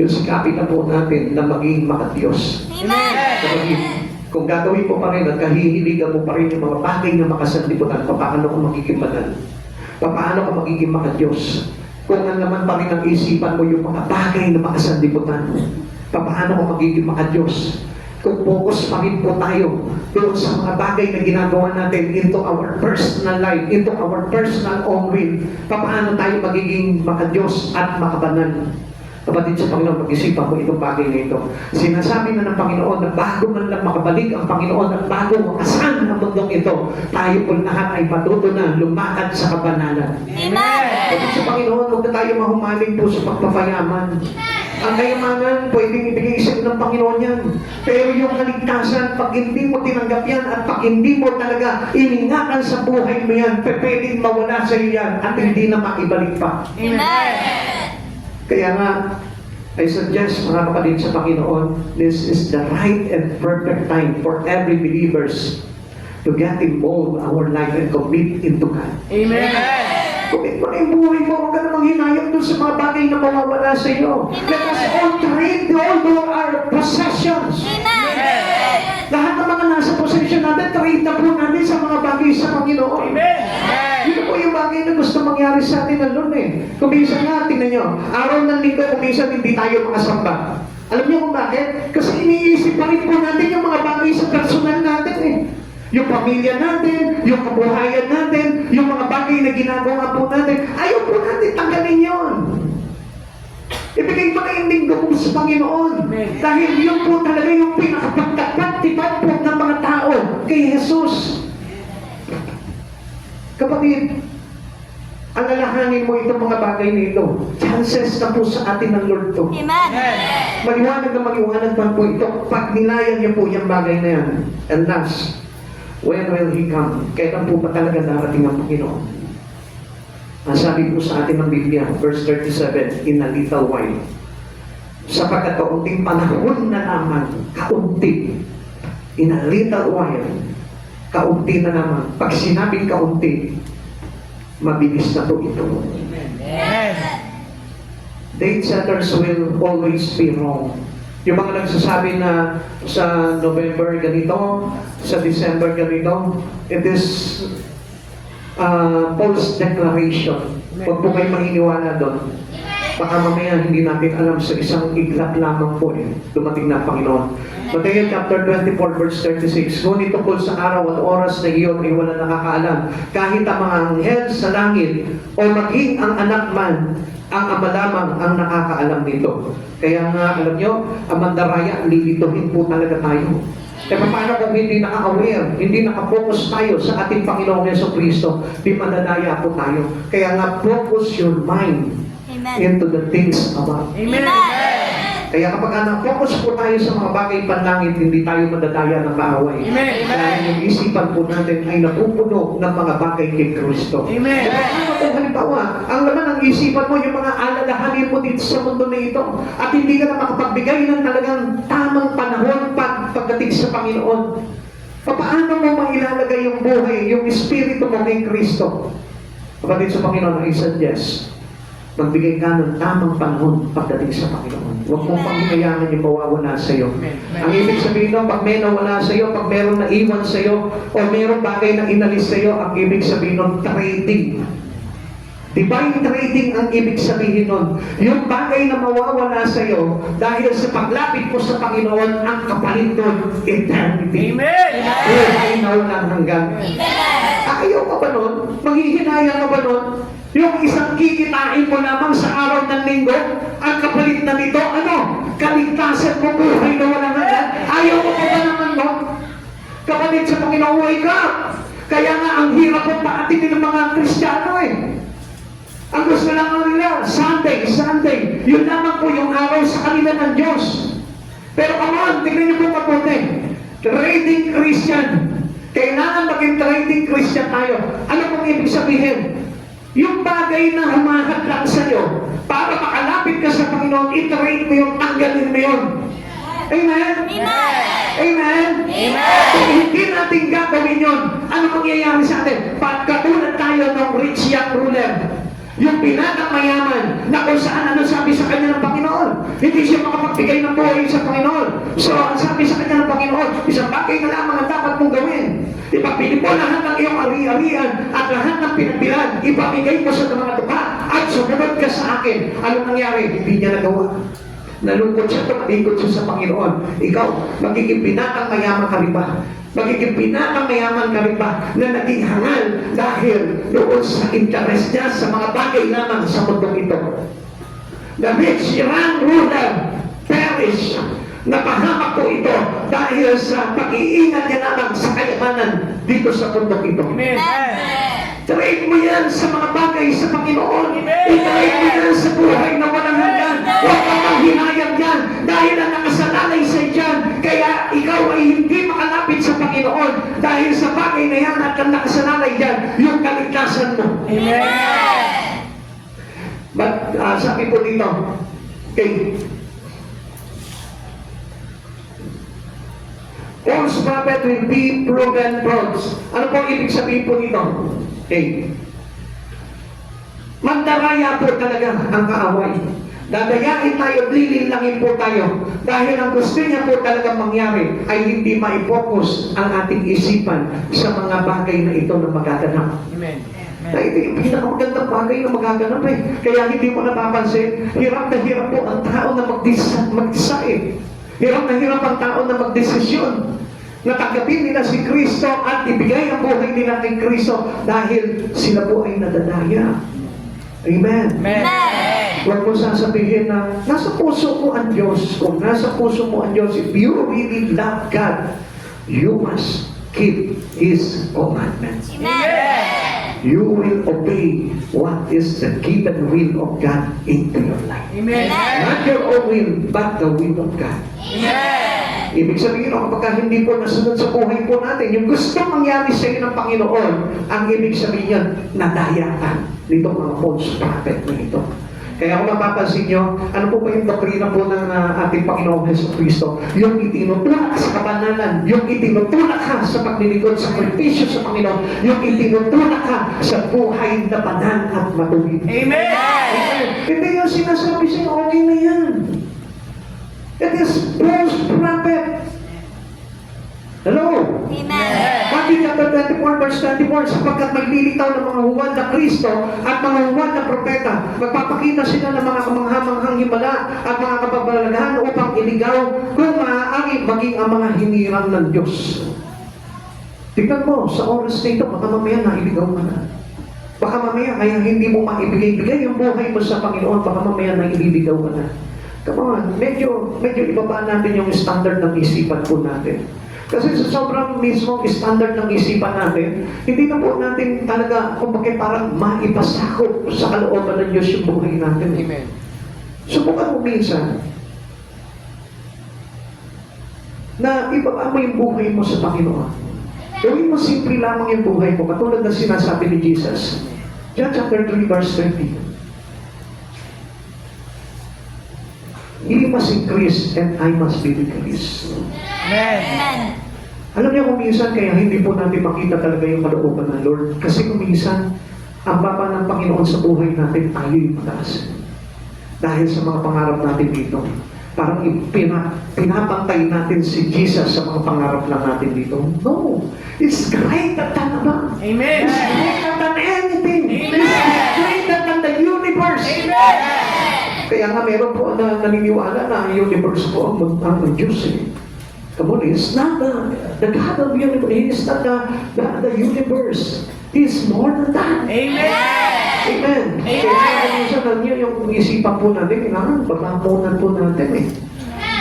Yung sikapin na po natin na maging maka-Diyos. Kung gagawin mo pa rin at kahihiligan mo pa rin yung mga bagay na makasanlibutan, paano ka magiging banal? Paano ka magiging maka-Diyos? Kung ang naman pa rin ang isipan mo yung mga bagay na makasanlibutan, paano ka magiging maka-Diyos? Kung focus pa rin po tayo doon sa mga bagay na ginagawa natin into our personal life, into our personal own will, paano tayo magiging maka-Diyos at makabanal? Kapatid sa Panginoon, mag-isipan mo itong bagay na ito. Sinasabi na ng Panginoon na bago man lang makabalik ang Panginoon at bago makasan ang mundong ito, tayo po lahat ay matuto na lumakad sa kabanalan. Kapatid sa Panginoon, huwag na tayo mahumaling po sa pagpapayaman. Ang kayamanan, pwedeng ibigay sa ng Panginoon yan. Pero yung kaligtasan, pag hindi mo tinanggap yan at pag hindi mo talaga iningatan sa buhay mo yan, pwedeng mawala sa iyo yan at hindi na maibalik pa. Kaya nga, I suggest mga kapatid sa Panginoon, this is the right and perfect time for every believers to get involved in our life and commit into God. Amen. Commit mo na yung buhay mo, huwag ka namang hinayang doon sa mga bagay na mawawala sa iyo. Let us all trade all our possessions. Lahat ng mga nasa possession natin, trade na po natin sa mga bagay sa Panginoon. Amen. Yun po yung bagay na gusto mangyari sa atin na Kung minsan nga, tingnan nyo, araw ng linggo, kung minsan hindi tayo makasamba. Alam niyo kung bakit? Kasi iniisip pa rin po natin yung mga bagay sa personal natin Yung pamilya natin, yung kabuhayan natin, yung mga bagay na ginagawa po natin. Ayaw po natin tanggalin yun. Ibigay mo na yung linggo mo sa Panginoon. Dahil yun po talaga yung pinakapagtagpag-tipad po ng mga tao kay Jesus. Kapatid, alalahanin mo itong mga bagay na ito. Chances na po sa atin ng Lord to. Maliwanag na maliwanag pa po ito. Pag nilayan niya po yung bagay na yan. And last, when will He come? Kailan po ba talaga darating ang Panginoon? Ang sabi po sa atin ng Biblia, verse 37, in a little while. Sapagkat kaunting panahon na naman, kaunti. In a little while, kaunti na naman. Pag sinabing kaunti, mabilis na po ito. Amen. Date setters will always be wrong. Yung mga nagsasabi na sa November ganito, sa December ganito, it is false declaration. Huwag po kayo maniniwala doon. Baka mamaya hindi natin alam sa isang iglap lamang po dumating na ang Panginoon. Matthew chapter 24 verse 36, ngunit tungkol sa araw at oras na iyon ay wala nakakaalam, kahit ang mga anghel sa langit o maging ang anak man, ang Ama lamang ang nakakaalam nito. Kaya nga, alam nyo, ang mandaraya, lilituhin po talaga tayo. E paano kung hindi naka-aware, hindi naka-focus tayo sa ating Panginoong Jesucristo, di madadaya po tayo. Kaya nga, focus your mind Amen. into the things above. Amen. Kaya kapag na-focus po tayo sa mga bagay panlangit, hindi tayo madadaya ng kaaway. Amen. Dahil yung isipan po natin ay napupuno ng mga bagay kay Kristo. Amen. Ano kung halimbawa, ang laman ng isipan mo, yung mga alalahanin mo dito sa mundo na ito, at hindi ka na makapagbigay ng talagang tamang panahon pagdating sa Panginoon. Paano mo mailalagay yung buhay, yung espiritu mo kay Kristo? Kapatid sa Panginoon, I suggest, magbigay ka ng tamang panahon pagdating sa Panginoon. Huwag mong panghinayaan yung mawawala sa iyo. Ang ibig sabihin nun, pag may nawala sa iyo, pag meron na iwan sa iyo, o meron bagay na inalis sa iyo, ang ibig sabihin nun, trading. Divine trading ang ibig sabihin nun. Yung bagay na mawawala sa iyo, dahil sa paglapit mo sa Panginoon, ang kapalit nun, eternity. Amen. Buhay na walang hanggan. Ayaw ka ba nun? Maghihinayang ka ba nun? Yung isang kikitain mo lamang sa araw ng linggo, ang kapalit na nito, ano? Kaligtasan mo, buhay na walang hanggan. Ayaw mo pa ba naman nun? Kapatid sa Panginoon, wake up! Kaya nga, ang hirap ang paatin ng mga Kristiyano Ang gusto lang nila, Sunday. Yun lamang po yung araw sa kanila ng Diyos. Pero come on, tignan niyo po mabuti. Trading Christian. Kailangan maging trading Christian tayo. Ano pong ibig sabihin? Yung bagay na humahat lang sa iyo, para makalapit ka sa Panginoon, i-trade mo yung tanggalin mo yun. Amen? Amen? Kung hindi natin gagawin yun, ano mangyayari sa atin? Pagkatulad tayo ng rich young ruler, yung binatang mayaman na kung saan ano sabi sa kanya ng Panginoon. Hindi siya makapagbigay ng buhay sa Panginoon. So, ang sabi sa kanya ng Panginoon, isang bagay na lamang ang dapat mong gawin. Ipagpili mo lahat ng iyong ari-arian at lahat ng pinagbilan. Ipamigay mo sa mga tuka at sumunod ka sa akin. Ano nangyari? Hindi niya nagawa. Nalungkot siya, tumalikot siya sa Panginoon. Ikaw, magiging binatang mayaman ka rin ba? Magiging binatang mayaman ka rin ba na naging hangal dahil doon sa interest niya sa mga bagay lamang sa mundong ito? The rich young ruler perish. Napahamak po ito dahil sa pag-iingat niya lamang sa kayamanan dito sa mundong ito. Amen. Trade mo yan sa mga bagay sa Panginoon. I-trade mo yan sa buhay na walang hanggan. Huwag kang manghinayang yan dahil ang nakasalalay sa dyan. Kaya ikaw ay hindi makalapit sa Panginoon dahil sa bagay na yan at ang nakasalalay dyan, yung kaligtasan mo. Amen. But sabi po dito, okay, false prophet will be proven frauds. Ano po ibig sabihin po nito? Okay. Mandaraya po talaga ang kaaway. Dadayain tayo, lililangin po tayo. Dahil ang gusto niya po talaga mangyari ay hindi maipokus ang ating isipan sa mga bagay na ito na magaganap. Amen. Dahil ito yung pinakamagandang bagay na magaganap Kaya hindi mo napapansin, hirap na hirap po ang tao na mag-decide. Hirap na hirap ang tao na magdesisyon. Natanggapin nila si Kristo at ibigay ang buhay nila kay Kristo dahil sila po ay nadadaya. Amen. Amen. Huwag mo sasabihin na nasa puso mo ang Diyos. Kung nasa puso mo ang Diyos, if you really love God, you must keep His commandments. You will obey what is the given will of God into your life. Amen. Not your own will, but the will of God. Amen. Ibig sabihin, kapag hindi po nasunod sa buhay po natin, yung gusto mangyari sa iyo ng Panginoon, ang ibig sabihin yan, nadaya ka nito mga false prophet na ito. Kaya kung mapapansin nyo, ano po ba yung doktrina po ng ating Panginoong Jesucristo? Yung itinutulak sa kabanalan, yung itinutulak ka sa paglilingkod, sa sakripisyo sa Panginoon, yung itinutulak ka sa buhay na banal at matuwid. Amen. Hindi yung sinasabi sa'yo, okay na yan. It is false prophet. Hello? Amen. Bakit ka chapter 24, verse 24, sapagkat maglilitaw ng mga huwad na Kristo at mga huwad na propeta. Magpapakita sila ng mga kamanghamanghang himala at mga kababalaghan upang iligaw kung maaari maging ang mga hinirang ng Diyos. Tignan mo, sa oras na ito, baka mamaya nailigaw ka na. Baka mamaya kaya hindi mo maibigay-bigay yung buhay mo sa Panginoon, baka mamaya nailigaw ka na. Come on, medyo ibaba natin yung standard ng isipan po natin. Kasi sa sobrang mismong standard ng isipan natin, hindi na po natin talaga, kumbaga parang maipasakop sa kalooban ng Diyos yung buhay natin. Amen. Subukan mo minsan na ibaba mo yung buhay mo sa Panginoon. Gawin mo simple lamang yung buhay mo, katulad na sinasabi ni Jesus. John chapter 3, verse 20. He must increase and I must be decreased. Amen. Alam niyo kung minsan kaya hindi po natin makita talaga yung kalooban ng Lord. Kasi kung minsan, ang baba ng Panginoon sa buhay natin, tayo yung mataas. Dahil sa mga pangarap natin dito. Parang pinapantay natin si Jesus sa mga pangarap lang natin dito. No! It's greater than above. Amen. It's greater than anything. Amen. It's greater than the universe. Amen. Kaya nga meron po na naniniwala na ang universe po ang Diyos eh. Come on, He's not the God of the universe. He is not the universe. He is more than that. Amen. Amen. Kaya minsan lang yun yung isipan po natin, kailangan pagkakunan po natin eh.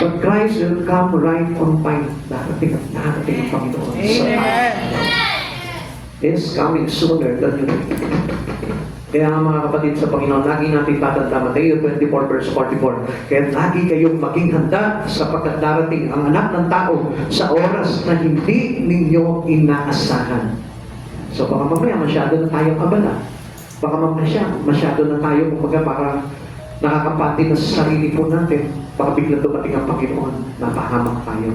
But Christ will come right on time. Darating at darating ang Panginoon. Amen. Is coming sooner than you think. Kaya mga kapatid sa Panginoon, lagi natin tatanda, Mateo 24 verse 44. Kaya lagi kayong maging handa sapagkat darating ang anak ng tao sa oras na hindi ninyo inaasahan. So baka mamaya masyado na tayong abala. Baka mamaya masyado na tayo kumbaga parang nakakapati na sa sarili po natin. Baka bigla dumating ang Panginoon, napahamak tayo.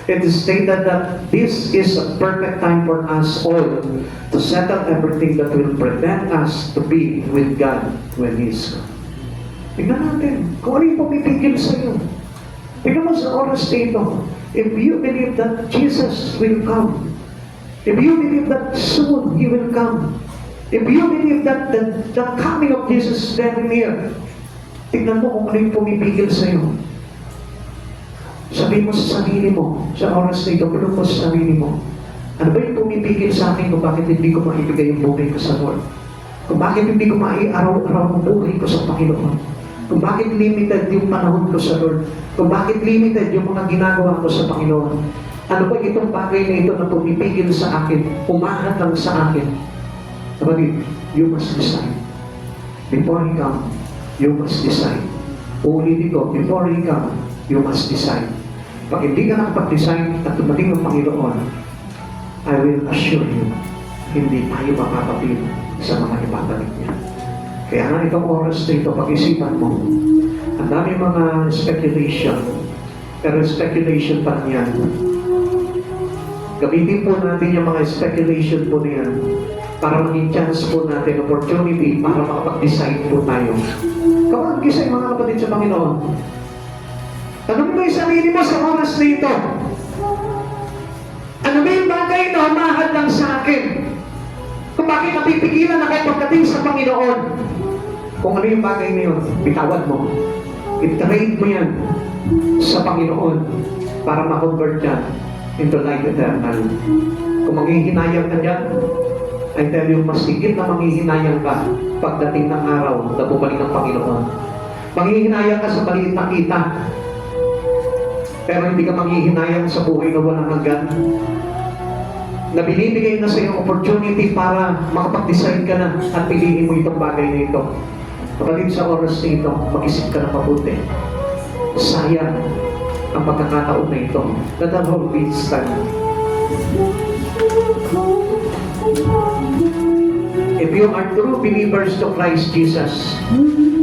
It is stated that this is a perfect time for us all to settle everything that will prevent us to be with God when He is come. Tingnan natin kung ano yung pumipigil sa iyo. Tingnan mo sa oras dito. If you believe that Jesus will come, if you believe that soon He will come, if you believe that the coming of Jesus is very near, tingnan mo kung ano yung pumipigil sa iyo. Sabihin mo sa sarili mo, sa oras na ito, kulong mo sa sarili mo, ano ba yung pumipigil sa akin kung bakit hindi ko maibigay yung buhay ko sa Lord? Kung bakit hindi ko maiaraw-araw ang buhay ko sa Panginoon? Kung bakit limited yung panahon ko sa Lord? Kung bakit limited yung mga ginagawa ko sa Panginoon? Ano ba itong bagay na ito na pumipigil sa akin, umahat lang sa akin? Kapatid, you must decide. Before He come, you must decide. Uulitin ko, before He come, you must decide. Pag hindi ka nakapag-decide at dumating ng Panginoon, I will assure you, hindi tayo makakapil sa mga ibabalik niya. Kaya nga itong oras na ito, pag-isipan mo, ang dami mga speculation, pero speculation pa lang yan. Gamitin po natin yung mga speculation po na yan para maging chance po natin, opportunity para makapag-decide po tayo. Kapag gisay mga kapatid sa Panginoon, tanong mo yung sarili mo sa oras na ito. Ano ba yung bagay na humahad lang sa akin? Kung bakit napipigilan ako pagdating sa Panginoon? Kung ano yung bagay na yun, bitawan mo. I-trade mo yan sa Panginoon para ma-convert yan into life eternal. Kung manghihinayang ka dyan, I tell you, mas higit na manghihinayang ka pagdating ng araw na bumalik ng Panginoon. Manghihinayang ka sa maliit na kita, pero hindi ka manghihinayang sa buhay na walang hanggan. Na binibigay na sa iyong opportunity para makapag-decide ka na at piliin mo itong bagay na ito. Kapatid, sa oras na ito, mag-isip ka na mabuti. Sayang ang pagkakataon na ito. Let us all be stand. If you are true believers to Christ Jesus,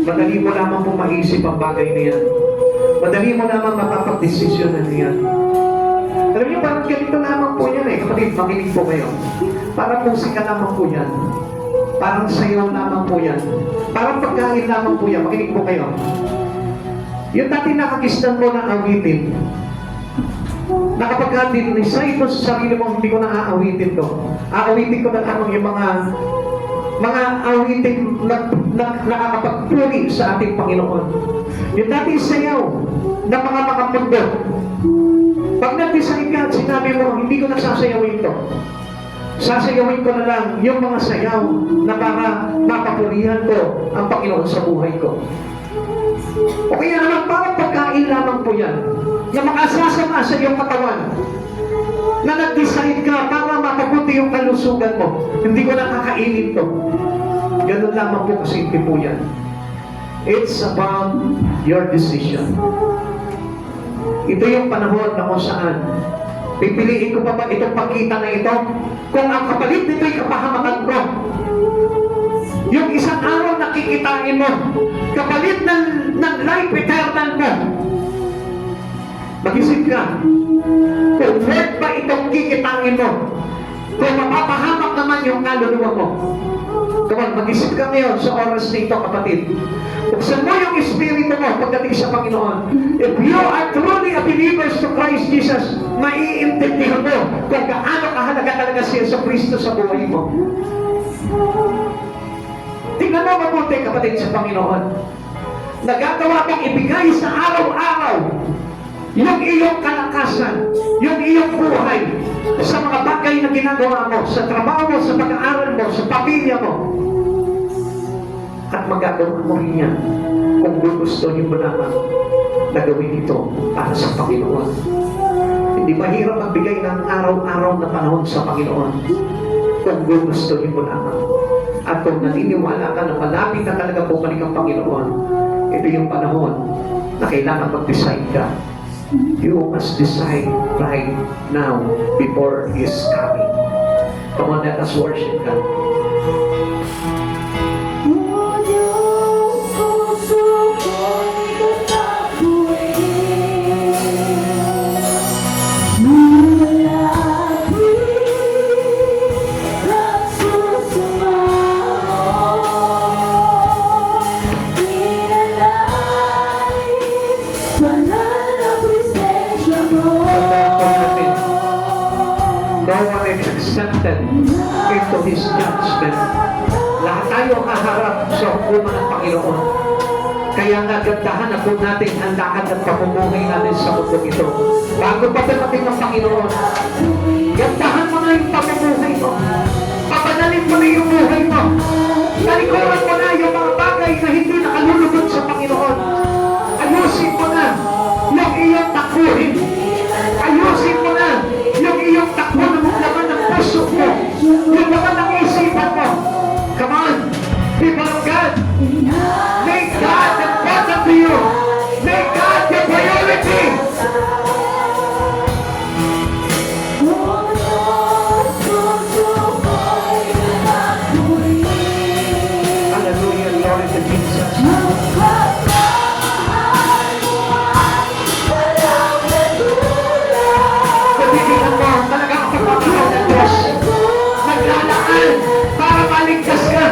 madali mo lamang po maisip ang bagay na yan. Madali mo lamang mapapag-desisyonan niyan. Alam niyo, parang ganito lamang po yan eh. Kapatid, makinig po kayo. Parang musika lamang po yan. Parang sayaw lamang po yan. Parang pagkain lamang po yan. Makinig po kayo. Yung dati nakakistan mo ng awitin, na kapag decide mo sa sarili mo, hindi ko na aawitin to. Aawitin ko na lamang yung mga awitin na nakakapagpuri sa ating Panginoon. Yung dating sayaw ng mga makamundo. Pag nag-decide ka at sinabi mo, hindi ko na sasayawin to. Sasayawin ko na lang yung mga sayaw na para mapapurihan ko ang Panginoon sa buhay ko. O kaya naman parang pagkain lamang po yan na makasasama sa iyong katawan na nag-decide ka para mapabuti yung kalusugan mo. Hindi ko na kakainin to. Ganun lamang po kasi po yan. It's about your decision. Ito yung panahon na kung saan pipiliin ko pa ba itong pagkita na ito kung ang kapalit nito'y kapahamakan ko. Yung isang araw na kikitain mo, kapalit ng life eternal mo. Mag-isip ka, kung worth ba itong kikitain mo, kung mapapahamak naman yung kaluluwa mo. Come on, mag-isip ka ngayon sa oras na ito, kapatid. Buksan mo yung espiritu mo pagdating sa Panginoon. If you are truly a believer to Christ Jesus, maiintindihan mo kung gaano kahalaga talaga si Yesu Cristo sa buhay mo. Tingnan mo mabuti, kapatid, sa Panginoon. Nagagawa kang ibigay sa araw-araw yung iyong kalakasan, yung iyong buhay sa mga bagay na ginagawa mo, sa trabaho mo, sa pag-aaral mo, sa pamilya mo. At magagawa mo rin yan kung gusto niyo mo naman na gawin ito para sa Panginoon. Hindi mahirap magbigay ng araw-araw na panahon sa Panginoon kung gusto niyo mo naman. At kung naniniwala ka na malapit na talaga bumalik ang Panginoon, ito yung panahon na kailangan mag-decide ka. You must decide right now before He is coming. Come on, let us worship God. No one is accepted into His judgment. Lahat tayo haharap sa hukuman ng Panginoon. Kaya nga gandahan na po natin ang lakad at pamumuhay natin sa mundo ito. Bago pa dumating ng Panginoon, gandahan mo na yung pamumuhay mo. Papanalin mo na yung buhay mo. Talikuran mo na yung mga bagay na hindi nakalulugod sa Panginoon. Ayusin mo na yung iyong takbuhin. Ayusin mo na yung iyong takbo ng laman ng puso mo, yung laman ng isipan mo. Come on, people of God, make God important to you. Make God your priority. Hallelujah, glory to Jesus. Sabihin mo, talaga ang pagmamahal ng Diyos. Naglalaan para maligtas ka.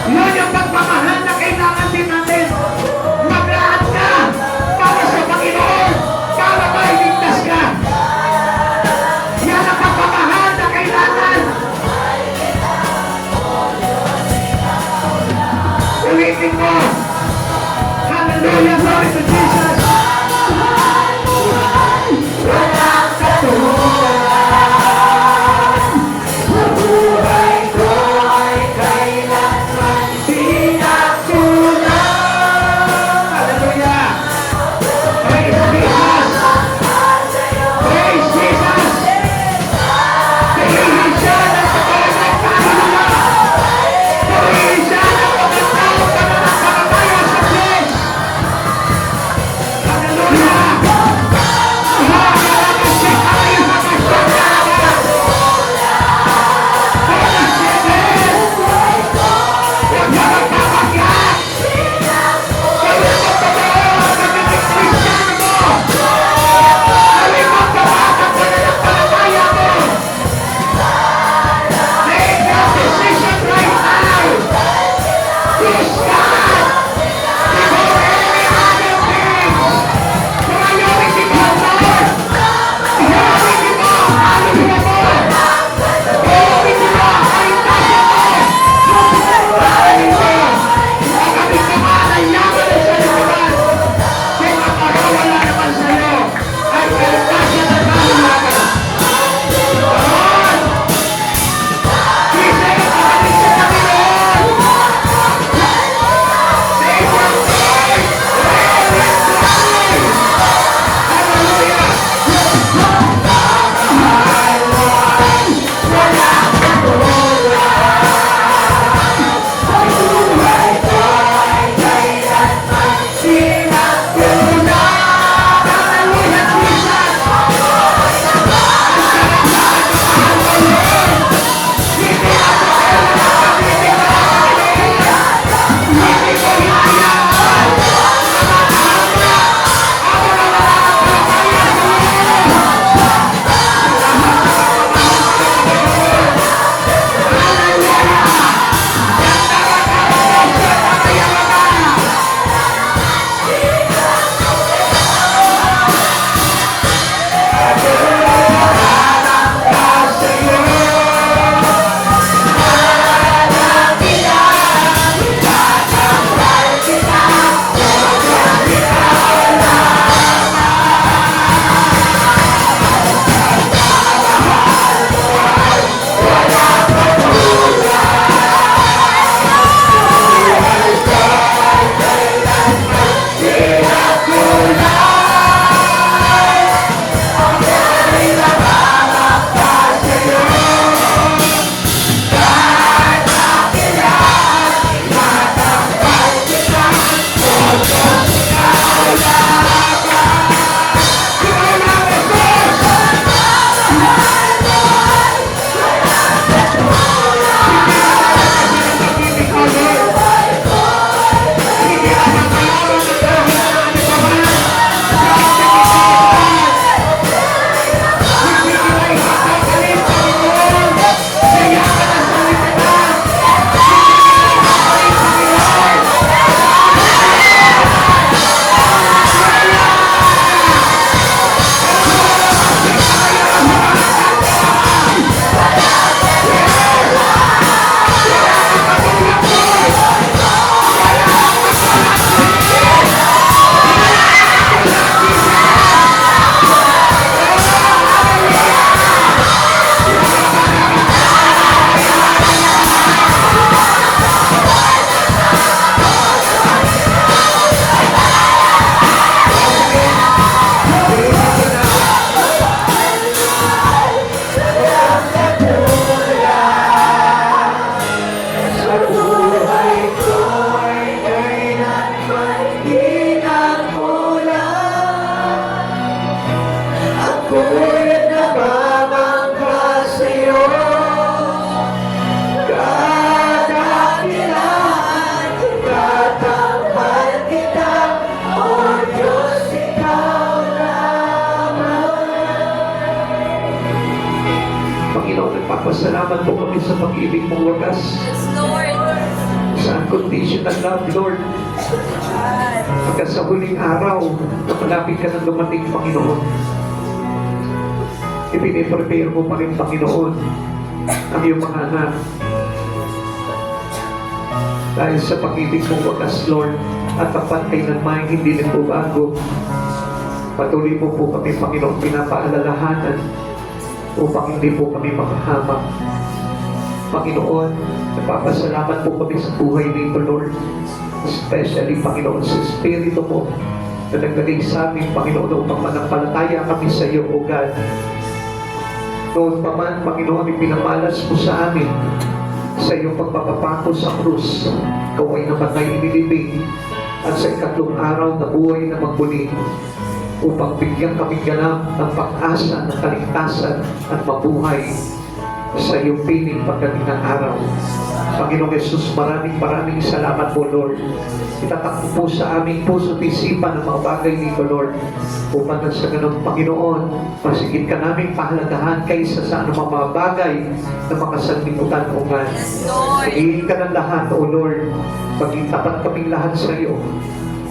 Yun yung pagmamahal na kailangan din natin. Maglaan ka para sa Panginoon, para maligtas ka. Yan ang pagmamahal na kailangan. Ulitin mo. Hallelujah, glory to Jesus. Walang katulad. Buhay ko ay kailanman di nakulang. Hallelujah. Praise Jesus. Praise Jesus. Pilihin siya ng pagkakas ng kaluluwa. Pilihin siya ng pagkatao ka na ng kapatayan sa Diyos. sa pag-ibig mong wagas. Yes, Lord. Sa unconditional love, Lord. Hanggang sa huling araw, na malapit ka na dumating, Panginoon. Ipiniprepare mo pa rin, Panginoon, ang iyong mga anak. Dahil sa pag-ibig mong wagas, Lord, at tapat kailanman hindi nagbabago. Patuloy mo po kami, Panginoon, pinapaalalahanan upang hindi po kami makahamak. Panginoon, nagpapasalamat po kami sa buhay nito, Lord. Especially, Panginoon, sa Espiritu mo na nagdalig sa amin, Panginoon, upang manampalataya kami sa iyo, O God. Noon pa man, Panginoon, ipinamalas mo sa amin sa iyong pagpapapako sa krus. Ikaw ay namatay inilibing at sa ikatlong araw na buhay na magbuli upang bigyan kami ganap ng pag-asa ng kaligtasan at mabuhay sa iyong piling pagdating ng araw. Panginoong Jesus, maraming salamat po, Lord. Itatakbo po sa aming puso at isipan ng mga bagay nito, Lord. Upang sa ganun, Panginoon, masigit ka naming pahalagahan kaysa sa anumang mga bagay na makasanlibutan, O God. Yes, Lord. Pagiging ka ng lahat, O Lord. Pagiging tapat kaming lahat sa iyo.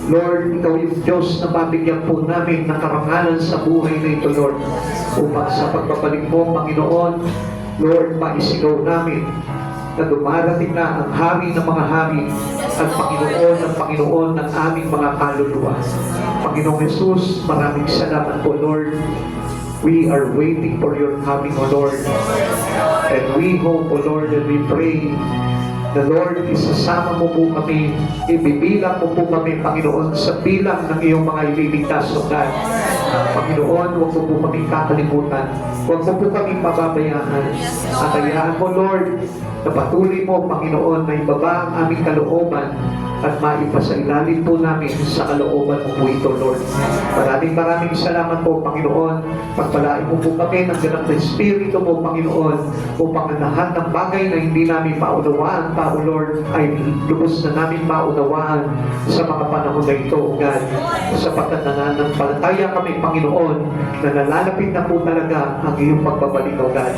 Lord, Ikaw yung Diyos na mabigyan po namin ng karangalan sa buhay na ito, Lord. Upang sa pagbabalik mo, Panginoon, Lord, maisigaw namin na dumarating na ang hari ng mga hari at Panginoon ng aming mga kaluluwa. Panginoong Jesus, maraming salamat po, Lord. We are waiting for your coming, O Lord. And we hope, O Lord, and we pray the Lord, isasama mo po kami, ibibilang mo po kami, Panginoon, sa bilang ng iyong mga ililigtas, O God. Panginoon, huwag mo po kami kakalimutan. Huwag mo po kami pababayaan. At hayaan mo, Lord, na patuloy mo, Panginoon, na ibaba ang aming kalooban at maipasailalim po namin sa kalooban mo po ito, Lord. Maraming salamat po, Panginoon. Pagpalain mo po kami ng ganap na Espiritu mo, Panginoon, upang ang lahat ng bagay na hindi namin maunawaan pa, O Lord, ay lubos na namin maunawaan sa mga panahon na ito, O God. Sapagkat nananampalataya kami, Panginoon, na nalalapit na po talaga ang iyong pagbabalik, O God.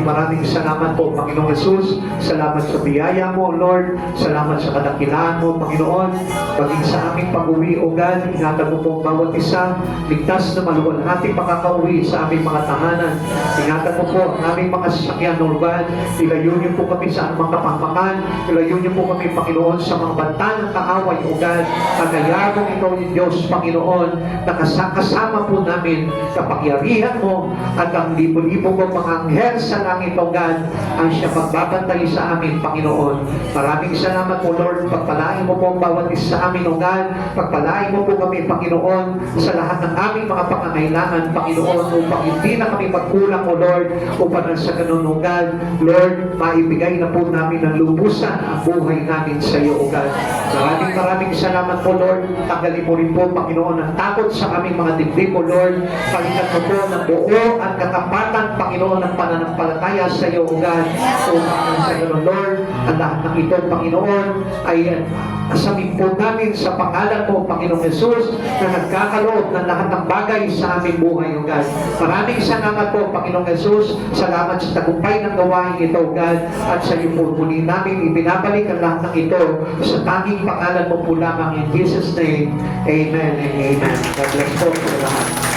Maraming salamat po, Panginoong Jesus. Salamat sa biyaya mo, Lord. Salamat sa kadakilaan mo, Panginoon. Maging sa aming pag-uwi, O God, ingatan mo po ang bawat isa. Ligtas na maluwalhati makakauwi sa aming mga tahanan. Ingatan mo po ang aming mga sasakyan, O God. Ilayo niyo po kami sa anumang kapahamakan. Ilayo niyo po kami, Panginoon, sa mga banta ng kaaway, O God. Kagayabong ikaw ni Diyos, Panginoon, na kasama po namin kapangyarihan mo at ang libo-libo ng mga anghel sa langit, O God, ang siya magbabantay sa amin, Panginoon. Maraming salamat po, Lord. Pagpalain mo po ang bawat isa sa amin, O God. Pagpalain mo po kami, Panginoon, sa lahat ng aming mga pangangailangan, Panginoon, upang hindi na kami magkulang, O Lord, upang sa ganun, O God, Lord, maibigay na po namin ng lubusan ang buhay namin sa iyo, O God. Maraming salamat po, Lord. Tanggalin mo rin po, Panginoon, ang takot sa aming mga dibdib, O Lord. Palitan mo po ng buo at katapatan, Panginoon, ng pananampalataya sa iyo, O God. Upang sa ganun, Lord, ang lahat ng ito, Panginoon, ay asamin po namin sa pangalan mo, Panginoong Jesus, na nagkakaloob ng lahat ng bagay sa aming buhay, O God. Maraming salamat po, Panginoong Jesus. Salamat sa tagumpay ng gawain ito, O God. At sa iyo po muli namin ibinabalik ang lahat ng ito sa tanging pangalan mo po lamang in Jesus' name. Amen and amen. God bless po sa lahat.